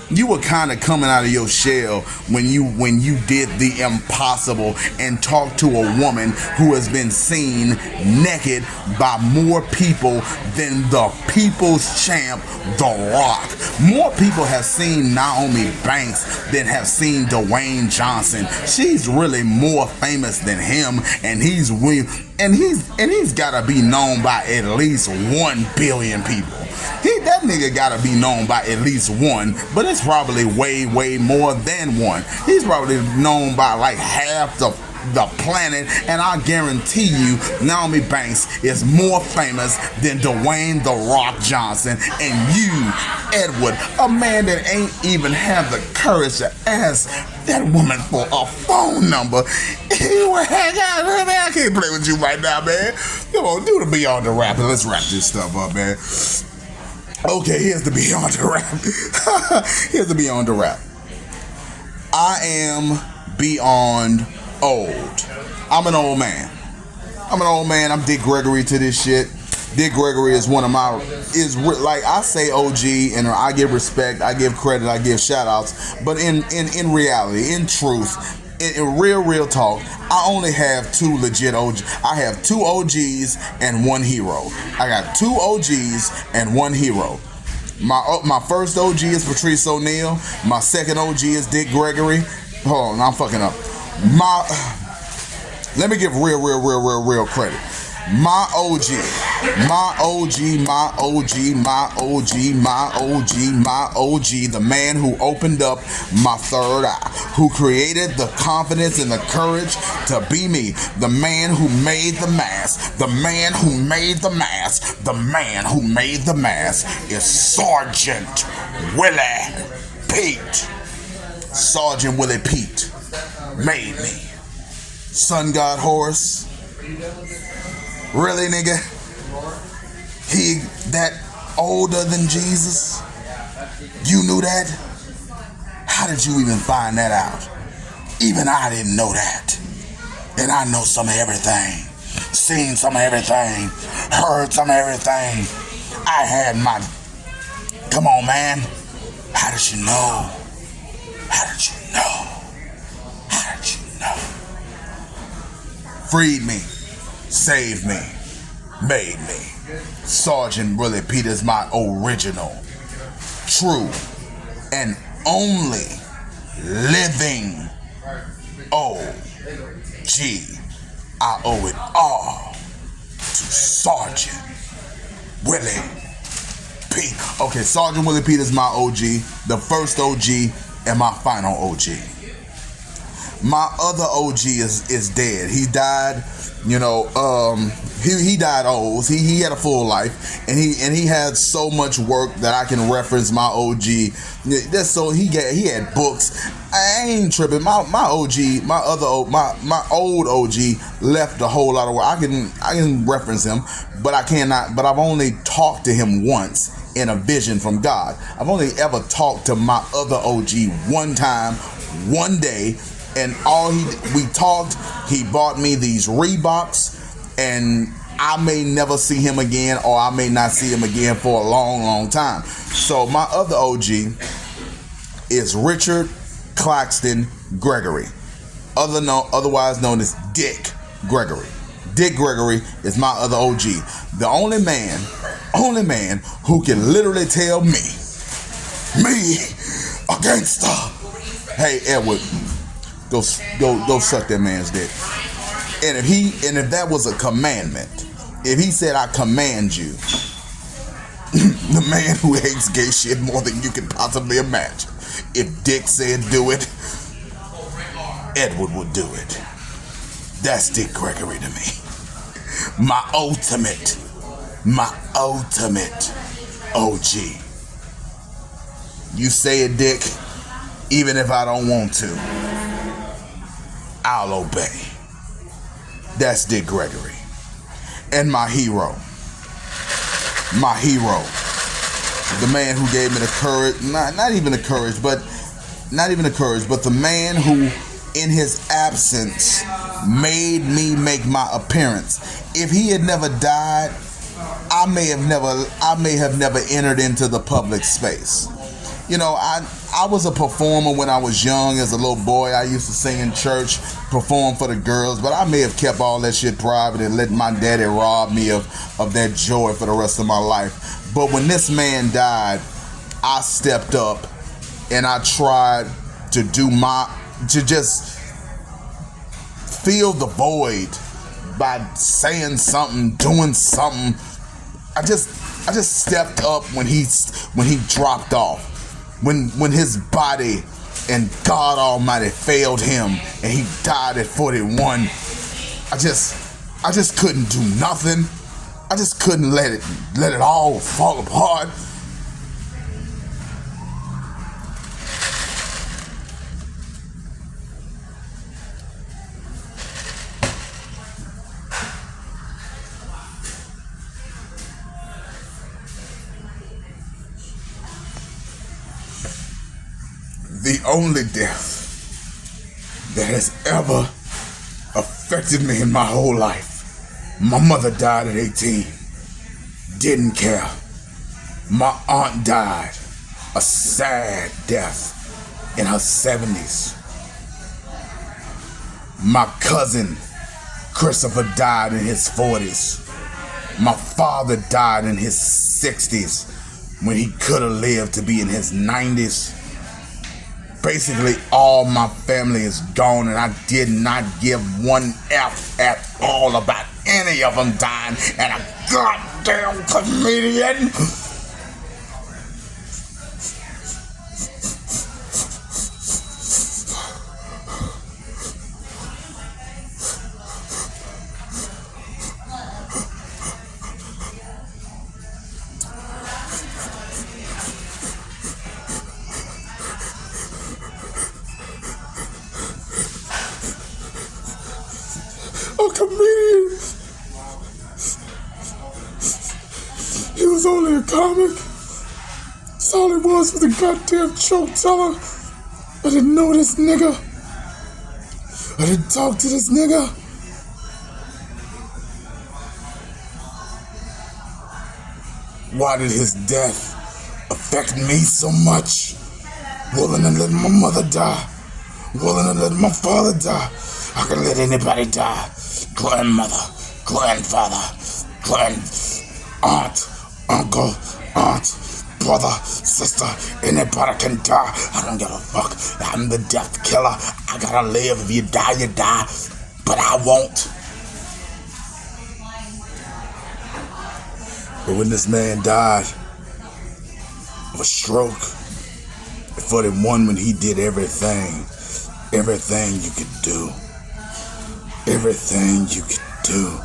you were kind of coming out of your shell when you did the impossible and talked to a woman who has been seen naked by more people than the people's champ, The Rock. More people have seen Naomi Banks than have seen Dwayne Johnson. She's really more famous than him, and he's got to be known by at least 1 billion people. That nigga gotta be known by at least one, but it's probably way, way more than one. He's probably known by like half the planet, and I guarantee you Naomi Banks is more famous than Dwayne "The Rock" Johnson. And you, Edward, a man that ain't even have the courage to ask that woman for a phone number. I can't play with you right now, man. Come on, do the Beyond the Rap, and let's wrap this stuff up, man. Okay, here's the Beyond the Rap. Here's the Beyond the Rap. I am beyond old. I'm an old man. I'm Dick Gregory to this shit. Dick Gregory is one of my, like I say OG, and I give respect, I give credit, I give shout outs. But in reality, in truth, in real talk, I only have 2 legit OGs. I have 2 OGs and 1 hero. I got 2 OGs and 1 hero. My first OG is Patrice O'Neal. My second OG is Dick Gregory. Hold on, I'm fucking up. Let me give real credit. My OG, the man who opened up my third eye, who created the confidence and the courage to be me, the man who made the mask, is Sergeant Willie Pete. Sergeant Willie Pete made me. Sun God Horse. Really, nigga? He that older than Jesus? You knew that? How did you even find that out? Even I didn't know that. And I know some of everything. Seen some of everything. Heard some of everything. I had my... Come on, man. How did you know? How did you know? How did you know? Freed me. Saved me, made me. Sergeant Willie Pete is my original, true, and only living OG. I owe it all to Sergeant Willie Pete. Okay, Sergeant Willie Pete is my OG, the first OG, and my final OG. My other OG is dead. He died. You know, he died old. He had a full life, and he had so much work that I can reference my OG. That's so he had books. I ain't tripping. My OG, my old OG left a whole lot of work. I can reference him, but I cannot. But I've only talked to him once in a vision from God. I've only ever talked to my other OG one time, one day. And we talked, he bought me these Reeboks, and I may never see him again, or I may not see him again for a long, long time. So my other OG is Richard Claxton Gregory, otherwise known as Dick Gregory. Dick Gregory is my other OG. The only man who can literally tell me, a gangster, hey Edward, Go suck that man's dick. And if that was a commandment, if he said I command you, the man who hates gay shit more than you can possibly imagine, if Dick said do it, Edward would do it. That's Dick Gregory to me. My ultimate OG. You say it, Dick, even if I don't want to, I'll obey. That's Dick Gregory. And my hero, the man who gave me the courage, not even the courage, but the man who, in his absence, made me make my appearance. If he had never died, I may have never entered into the public space. You know, I was a performer when I was young as a little boy. I used to sing in church, perform for the girls, but I may have kept all that shit private and let my daddy rob me of that joy for the rest of my life. But when this man died, I stepped up and I tried to just fill the void by saying something, doing something. I just stepped up when he dropped off. When his body and God Almighty failed him and he died at 41, I just couldn't do nothing. I just couldn't let it all fall apart. The only death that has ever affected me in my whole life. My mother died at 18. Didn't care. My aunt died a sad death in her 70s. My cousin Christopher died in his 40s. My father died in his 60s when he could have lived to be in his 90s. Basically, all my family is gone, and I did not give one F at all about any of them dying, and a goddamn comedian. A comedian. He was only a comic. That's all he was a goddamn joke teller. I didn't know this nigga. I didn't talk to this nigga. Why did his death affect me so much? Willing to let my mother die. Willing to let my father die. I can let anybody die. Grandmother, grandfather, aunt, uncle, brother, sister, anybody can die. I don't give a fuck. I'm the death killer. I gotta live. If you die, you die. But I won't. But when this man died of a stroke at 41, when he did everything you could do. Everything you could do.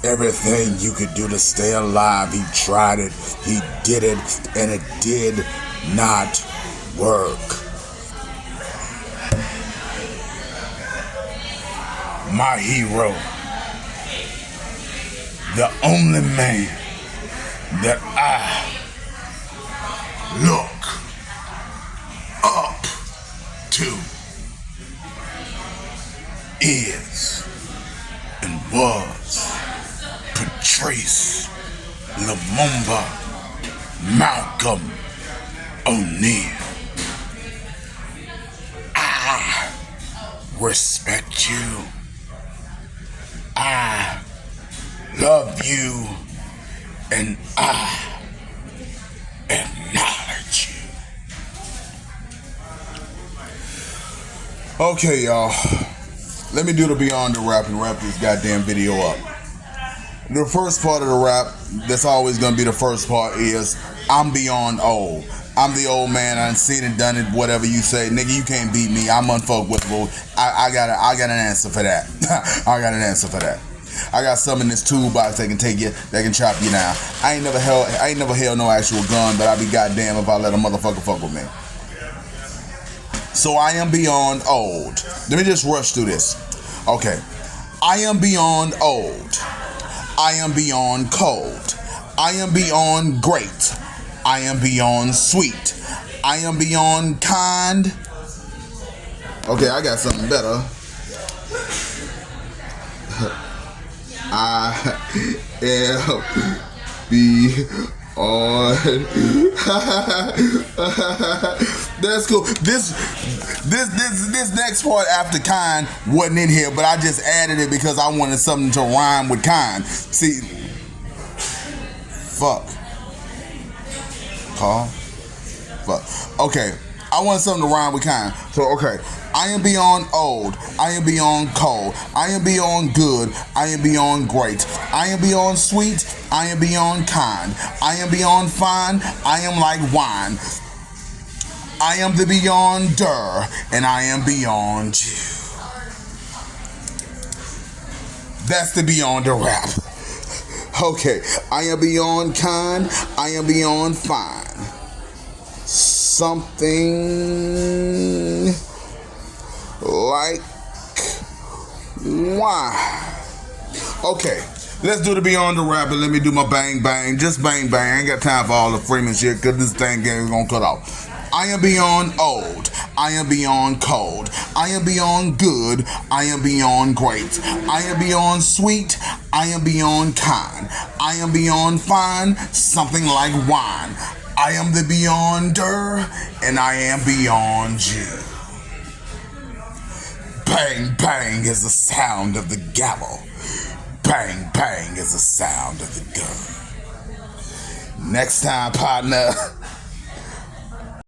Everything you could do to stay alive. He tried it. He did it. And it did not work. My hero. The only man that I look up to is and was Patrice Lumumba Malcolm O'Neal. I respect you. I love you. And I acknowledge you. Okay, y'all. Let me do the Beyond the Rap and wrap this goddamn video up. The first part of the rap, that's always gonna be the first part, is I'm beyond old. I'm the old man. I done seen it, done it, whatever you say. Nigga, you can't beat me. I'm unfuckwittable. I got an answer for that. I got an answer for that. I got some in this toolbox that can take you, that can chop you down. I ain't never held no actual gun, but I be goddamn if I let a motherfucker fuck with me. So I am beyond old. Let me just rush through this. Okay. I am beyond old. I am beyond cold. I am beyond great. I am beyond sweet. I am beyond kind. Okay, I got something better. I am Oh, that's cool. This next part after kind wasn't in here, but I just added it because I wanted something to rhyme with kind. See, fuck, Paul, fuck. Okay, I want something to rhyme with kind. So okay, I am beyond old. I am beyond cold. I am beyond good. I am beyond great. I am beyond sweet. I am beyond kind. I am beyond fine. I am like wine. I am the beyonder, and I am beyond you. That's the beyonder rap. Okay, I am beyond kind. I am beyond fine. Something like wine. Okay, let's do the beyond the rap and let me do my bang bang. Just bang bang. I ain't got time for all the Freeman shit because this thing is gonna cut off. I am beyond old. I am beyond cold. I am beyond good. I am beyond great. I am beyond sweet. I am beyond kind. I am beyond fine. Something like wine. I am the beyonder, and I am beyond you. Bang, bang is the sound of the gavel. Bang, bang is the sound of the gun. Next time, partner.